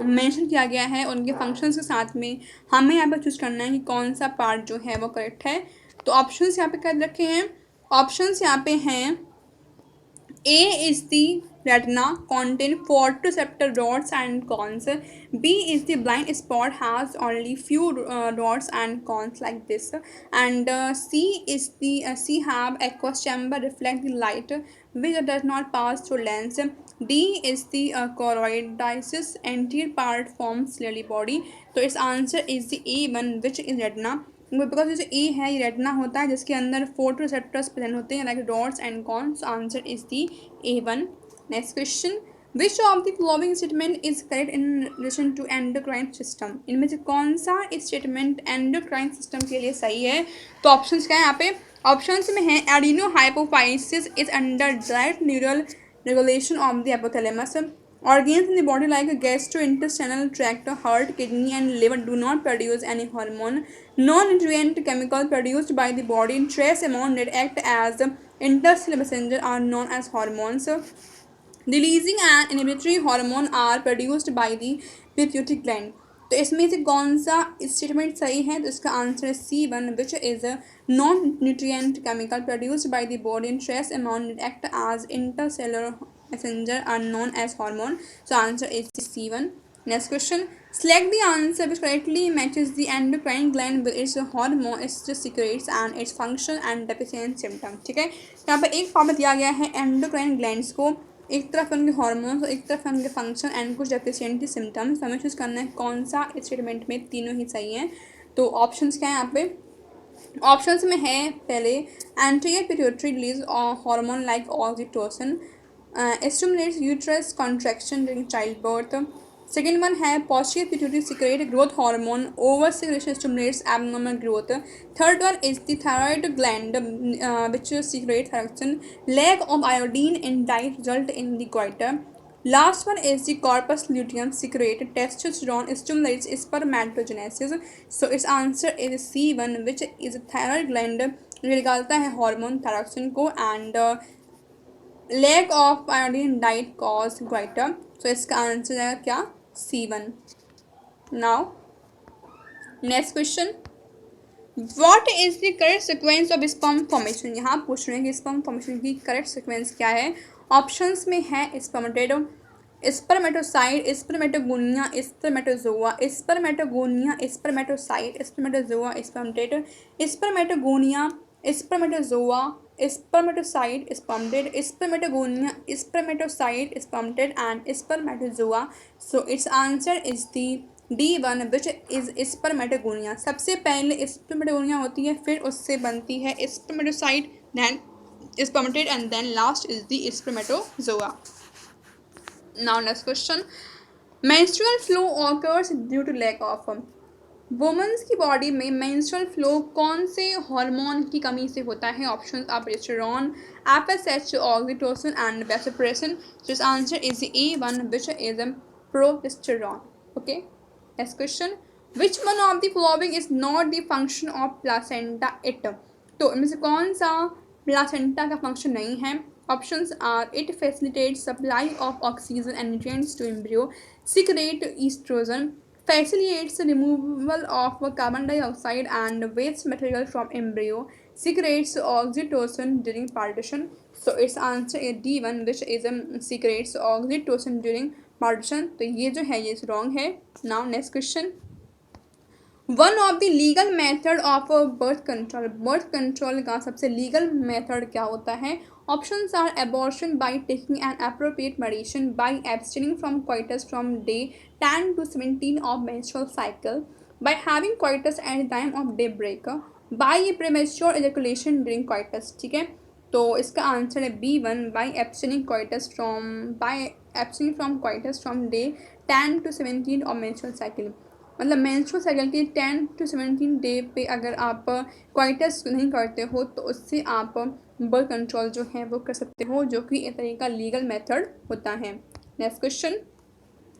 मेंशन किया गया है उनके फंक्शंस के साथ में। हमें यहाँ पर चूज़ करना है कि कौन सा पार्ट जो है वो करेक्ट है। तो ऑप्शंस यहाँ पे कर रखे हैं। ऑप्शंस यहाँ पे हैं, A is the retina, contain photoreceptor rods and cones. B is the blind spot, has only few rods and cones like this. And C is the C have aqueous chamber, reflect the light which does not pass through lens. D is the choroiditis, anterior part forms clearly body. तो इस answer is the A1 which is retina, because जो ए है ये retina होता है जिसके अंदर photo receptors present होते हैं like dots and cones. Answer is the A1। Next question, which of the following statement is correct in relation to endocrine system, इनमें से कौन सा स्टेटमेंट एंडोक्राइन सिस्टम के लिए सही है। तो ऑप्शंस क्या है यहाँ पे, ऑप्शंस में है adeno hypophysis is under direct neural regulation of the hypothalamus, organs in the body like gastrointestinal tract, heart, kidney and liver do not produce any hormone. Non-nutrient chemical produced by the body in trace amount that act as intercellular messenger are known as hormones. Releasing and inhibitory hormone are produced by the pituitary gland. तो इसमें से कौन सा statement सही है, तो इसका answer है C1 which is non nutrient chemical produced by the body in trace amount that act as intercellular messenger are known as hormone. So answer is C1. Next question, select the answer which correctly matches the endocrine gland with its hormone, its secretes and its function and deficient symptom. ठीक है, यहाँ पर एक format दिया गया है endocrine glands को, एक तरफ उनके हॉर्मोन्स और एक तरफ उनके फंक्शन एंड कुछ डेफिशिएंट सिम्टम्स। हमें चूज़ करना है कौन सा स्टेटमेंट में तीनों ही सही हैं। तो ऑप्शंस क्या है यहाँ पे, ऑप्शंस में है पहले anterior pituitary release hormone like oxytocin, stimulates uterus contraction during childbirth. Second one है posterior pituitary secrete growth hormone, over secretion stimulates abnormal growth. Third one is the thyroid gland which secretes thyroxine. Lack of iodine in diet result in the goiter. Last one is the corpus luteum secrete testosterone, stimulates spermatogenesis. So its answer is C1 which is thyroid gland जो निकालता है hormone thyroxine को, and lack of iodine diet cause goitre. So इसका answer है क्या, C1। Now next question, what is the correct sequence of sperm formation. यहाँ पूछ रहे हैं कि स्पर्म फॉर्मेशन की करेक्ट सीक्वेंस क्या है। ऑप्शंस में है spermatid, spermatocyte, spermatogonia, spermatozoa, spermatogonia, spermatocyte, spermatozoa, spermatid, spermatogonia, spermatozoa, spermatocyte, spermated, spermatogonia, spermatocyte, spermated and spermatozoa. So its answer is the D1 which is spermatogonia। सबसे पहले spermatogonia होती है, फिर उससे बनती है spermatocyte, then spermated and then last is the spermatozoa. Now next question, menstrual flow occurs due to lack of, women's की body में मेंस्ट्रुअल फ्लो कौन से हार्मोन की कमी से होता है। ऑप्शन आप progesterone, FSH, oxytocin and vasopressin. This answer is A1 which is progesterone. Okay, next question, which one of the following is not the function of placenta it. तो इनमें से कौन सा प्लासेंटा का फंक्शन नहीं है। Options are, it facilitates supply of oxygen and nutrients to embryo, secrete estrogen, facilitates the removal of carbon dioxide and waste material from embryo, secretes oxytocin during partition. So its answer is D1 which is secretes oxytocin during partition। तो ये जो है ये wrong है। Now next question, one of the legal method of birth control, birth control का सबसे legal method क्या होता है। Options are abortion by taking an appropriate medicine, by abstaining from coitus from day 10 to 17 of menstrual cycle, by having coitus at the time of day break, by premature ejaculation during coitus. ठीक है, तो इसका answer है B1 by abstaining from coitus from day 10 to 17 of menstrual cycle. मतलब menstrual cycle के 10 to 17 day पे अगर आप क्वाइटस नहीं करते हो तो उससे आप बर्थ कंट्रोल जो है वो कर सकते हो, जो कि एक तरीके का लीगल मेथड होता है। Next question,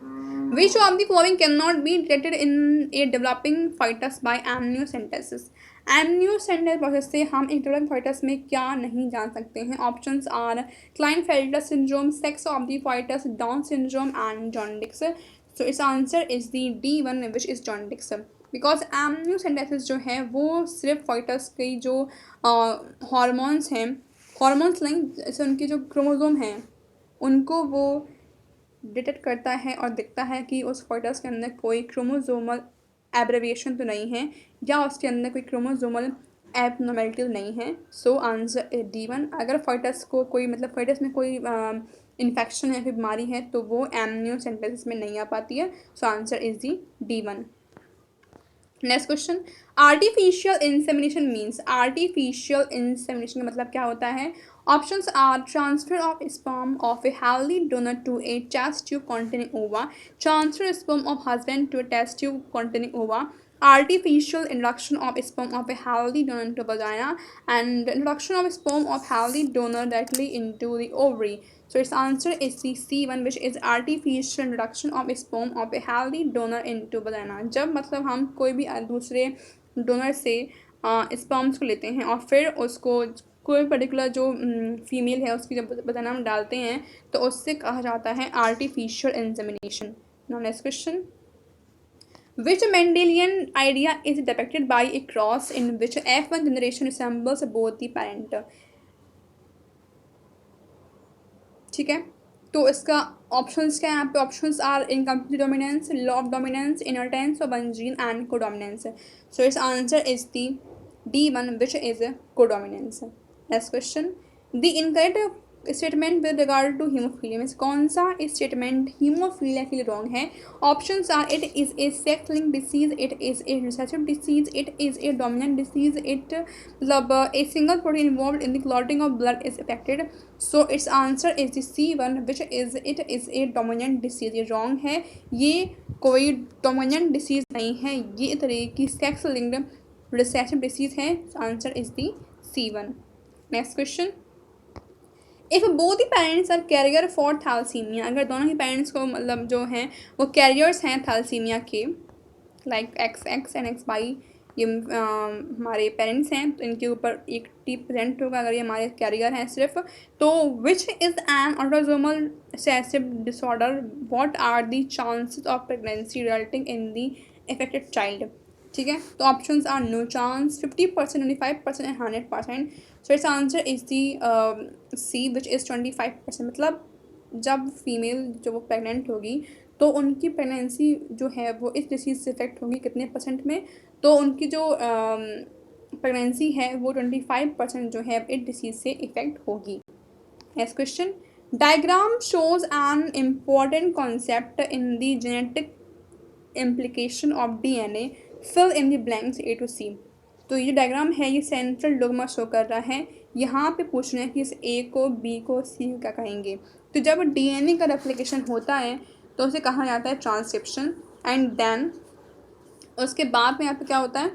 Which of the following cannot be detected in a developing fetus by amniocentesis? Amniocentesis process से हम एक डेवलपिंग fetus में क्या नहीं जान सकते हैं? Options are Klinefelter syndrome, sex of the fetus, Down syndrome and jaundice. So its answer is the D1 which is jaundice. Because amniocentesis जो है वो सिर्फ fetus की जो हॉर्मोन्स हैं, हॉर्मोन्स नहीं, जैसे उनके जो क्रोमोसोम हैं उनको वो डिटेक्ट करता है और दिखता है कि उस fetus के अंदर कोई क्रोमोसोमल एब्रेविएशन तो नहीं है या उसके अंदर कोई क्रोमोसोमल एबनॉर्मेलिटी तो नहीं है. So answer D1. अगर fetus को कोई मतलब fetus में कोई इन्फेक्शन है, कोई बीमारी है, तो वो एमनियोसेंटेसिस में नहीं आ पाती है. So answer is the D1. Next question, artificial insemination means. Artificial insemination का मतलब क्या होता है? Options are transfer of sperm of a healthy donor to a test tube containing ova, transfer sperm of husband to a test tube containing ova, artificial introduction of sperm of a healthy donor into vagina, and introduction of sperm of healthy donor directly into the ovary. So its answer is the C1 which is artificial introduction of sperm of a healthy donor into vagina. जब मतलब हम कोई भी दूसरे donor से sperms को लेते हैं और फिर उसको कोई पर्टिकुलर जो फीमेल है उसकी जब वजाना में डालते हैं तो उससे कहा जाता है artificial insemination. Now next question, which Mendelian idea is depicted by a cross in which F1 generation resembles both the parent? ठीक है, तो इसका ऑप्शंस क्या है यहाँ पे? Options are incomplete dominance, law of dominance, inheritance of one gene and codominance. So it's answer is the D1 which is codominance. Next question, the incorrect statement with regard to haemophilia means कौन सा statement haemophilia के लिए wrong है? Options are it is a sex linked disease, it is a recessive disease, it is a dominant disease, it मतलब a single protein involve in the clotting of blood is affected. So it's answer is the C1 which is it is a dominant disease. ये wrong है, ये कोई dominant disease नहीं है, ये तरह की सेक्स लिंक्ड रिसेसिव डिसीज है. Answer is the C1. Next question, if both the parents are carrier for thalassemia, अगर दोनों ही पेरेंट्स को मतलब जो हैं वो कैरियर्स हैं थैलेसीमिया के, लाइक XX एंड XY, ये हमारे पेरेंट्स हैं तो इनके ऊपर 80% होगा अगर ये हमारे कैरियर हैं सिर्फ. तो which is an autosomal recessive disorder, what are the chances of pregnancy resulting in the affected child? ठीक है, तो options are no chance, 50%, 25% and 100%. So it's answer is the C which is 25%. मतलब जब female जो वो pregnant होगी तो उनकी प्रेगनेंसी जो है वो इस डिसीज़ से इफेक्ट होगी कितने परसेंट में? तो उनकी जो प्रेगनेंसी है वो 25% जो है इस डिसीज़ से इफेक्ट होगी. Next question, diagram shows an important concept in the genetic implication of DNA, fill in the blanks A to C. तो ये डायग्राम है ये सेंट्रल डोगमा शो कर रहा है. यहाँ पे पूछ रहे हैं कि इस A को, B को, C को क्या कहेंगे. तो जब DNA का रेप्लिकेशन होता है तो उसे कहा जाता है ट्रांसक्रिप्शन. एंड देन उसके बाद में यहाँ पे क्या होता है,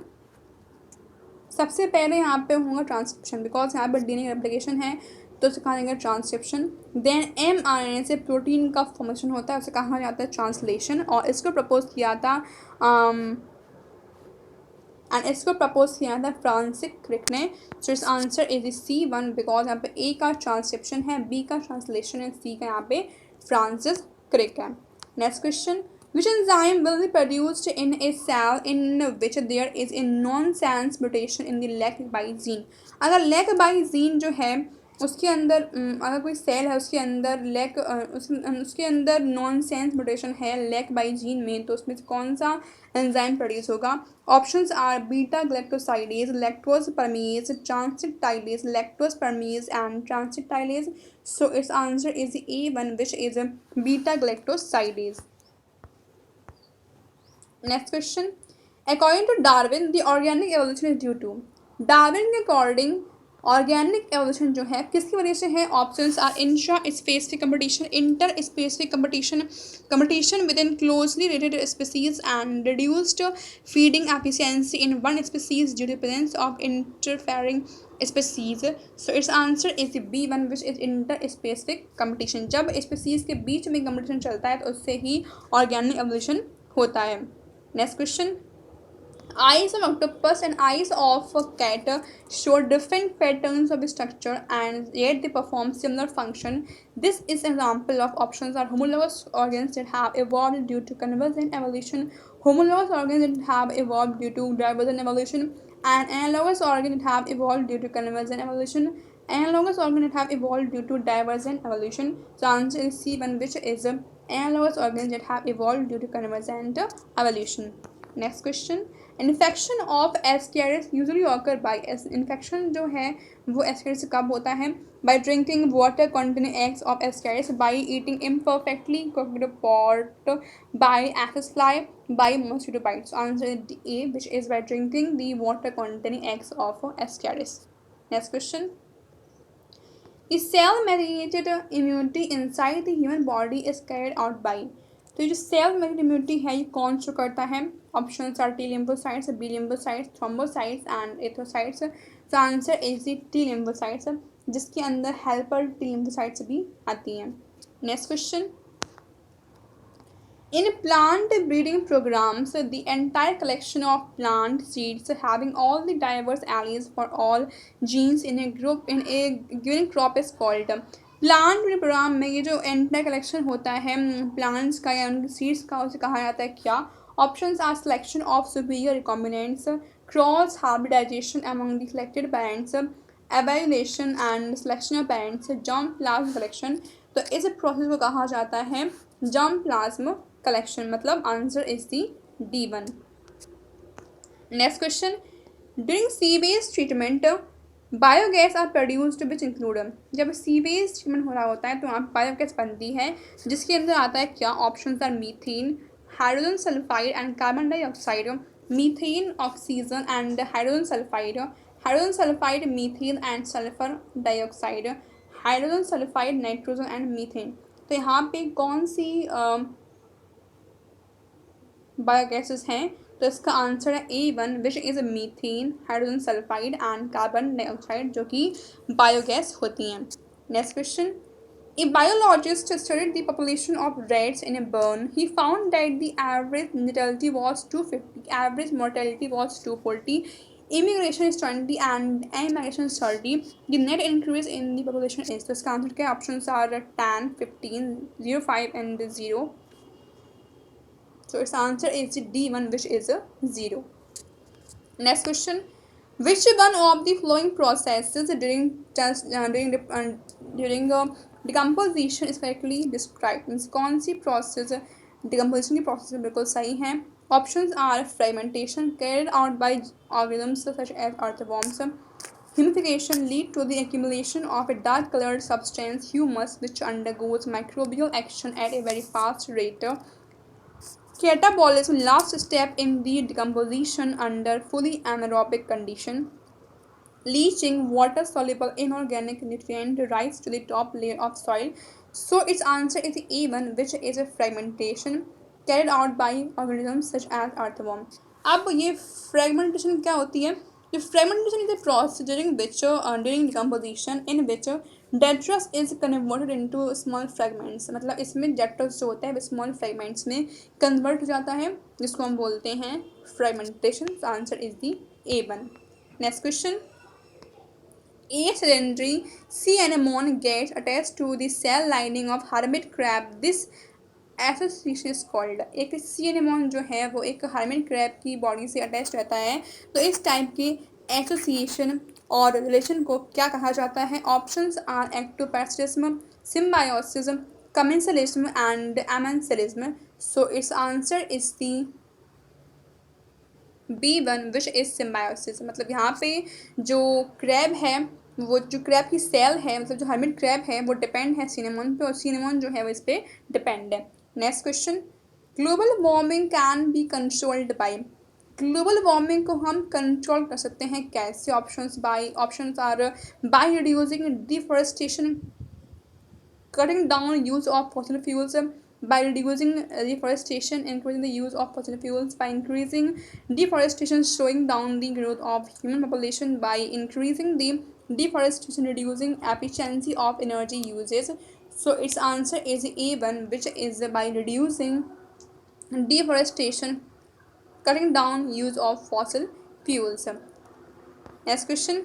सबसे पहले यहाँ पे होगा ट्रांसक्रिप्शन बिकॉज यहाँ पर DNA का रेप्लिकेशन है तो उसे कहा जाएगा ट्रांसक्रिप्शन. देन mRNA से प्रोटीन का फॉर्मेशन होता है, उसे कहा जाता है ट्रांसलेशन. और इसको प्रपोज किया था फ्रांसिस क्रिक ने. सो इस आंसर इज C1 बिकॉज यहाँ पे A का ट्रांसक्रिप्शन है, B का ट्रांसलेशन है, C का यहाँ पे फ्रांसिस क्रिक है. Next question, which enzyme will be produced in a cell in which there is a nonsense mutation in the lac by gene? अगर lac by gene जो है उसके अंदर अगर कोई सेल है उसके अंदर उसके अंदर नॉनसेंस म्यूटेशन है लैक बाई जीन में, तो उसमें कौन सा एंजाइम प्रोड्यूस होगा? Options are beta galactosidase, lactose permease, transacetylase, lactose permease and transacetylase. So it's answer is A1 which is beta galactosidase. Next question, according to Darwin the organic evolution is due to. Darwin के according organic evolution जो है किसकी वजह से है? Options are intraspecific competition, inter specific competition, competition with in closely related species and reduced feeding efficiency in one species due to presence of interfering species. So it's answer is B one which is inter specific competition. जब species के बीच में competition चलता है तो उससे ही organic evolution होता है. Next question. Eyes of octopus and eyes of a cat show different patterns of structure and yet they perform similar function. This is an example of options are homologous organs that have evolved due to convergent evolution, homologous organs that have evolved due to divergent evolution, and analogous organs that have evolved due to convergent evolution. Analogous organs that have evolved due to divergent evolution. So answer is C1, which is analogous organs that have evolved due to convergent evolution. Next question. Infection of Ascaris usually occur by infection जो है वो Ascaris कब होता है? By drinking water containing eggs of Ascaris, by eating imperfectly cooked पॉट, by aphis fly, by mosquito bites. Answer is a which is by drinking the water containing eggs of Ascaris. Next question. The cell mediated immunity inside the human body is carried out by. तो ये जो cell mediated immunity है ये कौन show करता है? Option are T lymphocytes, B lymphocytes, thrombocytes and erythrocytes. तो answer is the T lymphocytes, जिसके अंदर हेल्पर टी लिम्फोसाइट्स भी आती हैं. Next question. In plant breeding programs, the entire collection of plant seeds having all the diverse alleles for all genes in a group in a given crop is called. Plant breeding program में ये जो entire collection होता है plants का या उनकी seeds का, उसे कहा जाता है क्या? Options are selection of superior recombinants, cross hybridization among the selected parents, evaluation and selection of parents, germ plasm collection. तो इस प्रोसेस को कहा जाता है जर्म प्लाज्म कलेक्शन. मतलब answer is the D1. Next question. During sewage treatment biogas are produced which include. जब sewage treatment हो रहा होता है तो वहाँ बायोगैस बनती है जिसके अंदर आता है क्या? Options are methane, hydrogen sulphide and carbon dioxide. Methane, oxygen and hydrogen sulphide, hydrogen sulphide, methane and sulphur dioxide, hydrogen sulphide, nitrogen and methane. तो यहाँ पे कौन सी बायोगैसेस हैं? तो इसका आंसर है A1 which is methane, hydrogen sulphide and carbon dioxide, जो कि बायोगैस होती हैं. Next question. A biologist studied the population of rats in a burn. He found that the average mortality was 250, average mortality was 240, immigration is 20 and emigration is 30. The net increase in the population is. तो इसका answer क्या? Options are 10, 15, 05 and 0. So its answer is D1 which is 0. Next question. Which one of the following processes during decomposition is correctly described? Means कौन सी process decomposition की process बिल्कुल सही है? Options are fragmentation carried out by organisms such as earthworms, humidification lead to the accumulation of a dark colored substance humus which undergoes microbial action at a very fast rate, catabolism last step in the decomposition under fully anaerobic condition, leaching water soluble inorganic nutrient rise to the top layer of soil. So its answer is A1 which is a fragmentation carried out by organisms such as earthworm. अब ये fragmentation क्या होती है? The fragmentation is a process during decomposition in which detritus is converted into small fragments. मतलब इसमें detritus जो होता है small fragments में convert हो जाता है जिसको हम बोलते हैं fragmentation. So answer is the A1. Next question. A cylindrical sea anemone gets attached to the cell lining of hermit crab. This association is called. एक सी एनेमोन जो है वो एक हर्मिट क्रैब की बॉडी से अटैच रहता है, तो इस टाइप के एसोसिएशन और रिलेशन को क्या कहा जाता है? Options are ectoparasitism, symbiosis, commensalism and amensalism. So it's answer is the B1 which is symbiosis. मतलब यहाँ पे जो क्रैब है वो जो क्रैब की सेल है मतलब जो हर्मिट क्रैब है वो डिपेंड है सिनेमोन पे और सिनेमोन जो है वो इस पर डिपेंड है. Next question. Global warming can be controlled by. Global warming को हम कंट्रोल कर सकते हैं कैसे? Options are by reducing deforestation, cutting down use of fossil fuels, by reducing deforestation, increasing the use of fossil fuels, by increasing deforestation, slowing down the growth of human population, by increasing the deforestation, reducing efficiency of energy uses. So its answer is A1, which is by reducing deforestation, cutting down use of fossil fuels. Next question.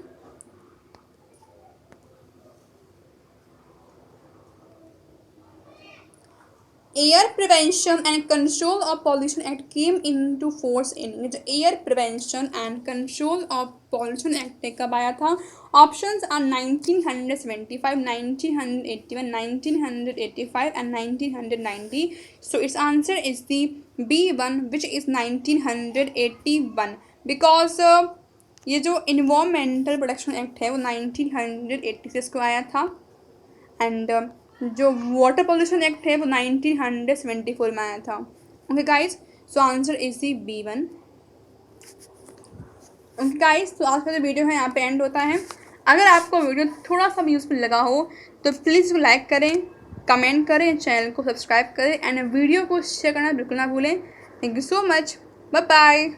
Air prevention and control of pollution act came into force in, जो air prevention and control of pollution act कब आया था? Options are 1975, 1981, 1985 and 1990. So it's answer is the B1, which is 1981, because ये जो environmental protection act है वो 1986 को आया था, एंड जो वाटर पोल्यूशन एक्ट है वो 1974 में आया था. Okay guys, so answer is the B1. Okay guys, तो आज का जो वीडियो है यहाँ पे एंड होता है. अगर आपको वीडियो थोड़ा सा भी यूज़फुल लगा हो तो प्लीज़ लाइक करें, कमेंट करें, चैनल को सब्सक्राइब करें एंड वीडियो को शेयर करना बिल्कुल ना भूलें. Thank you so much. Bye bye.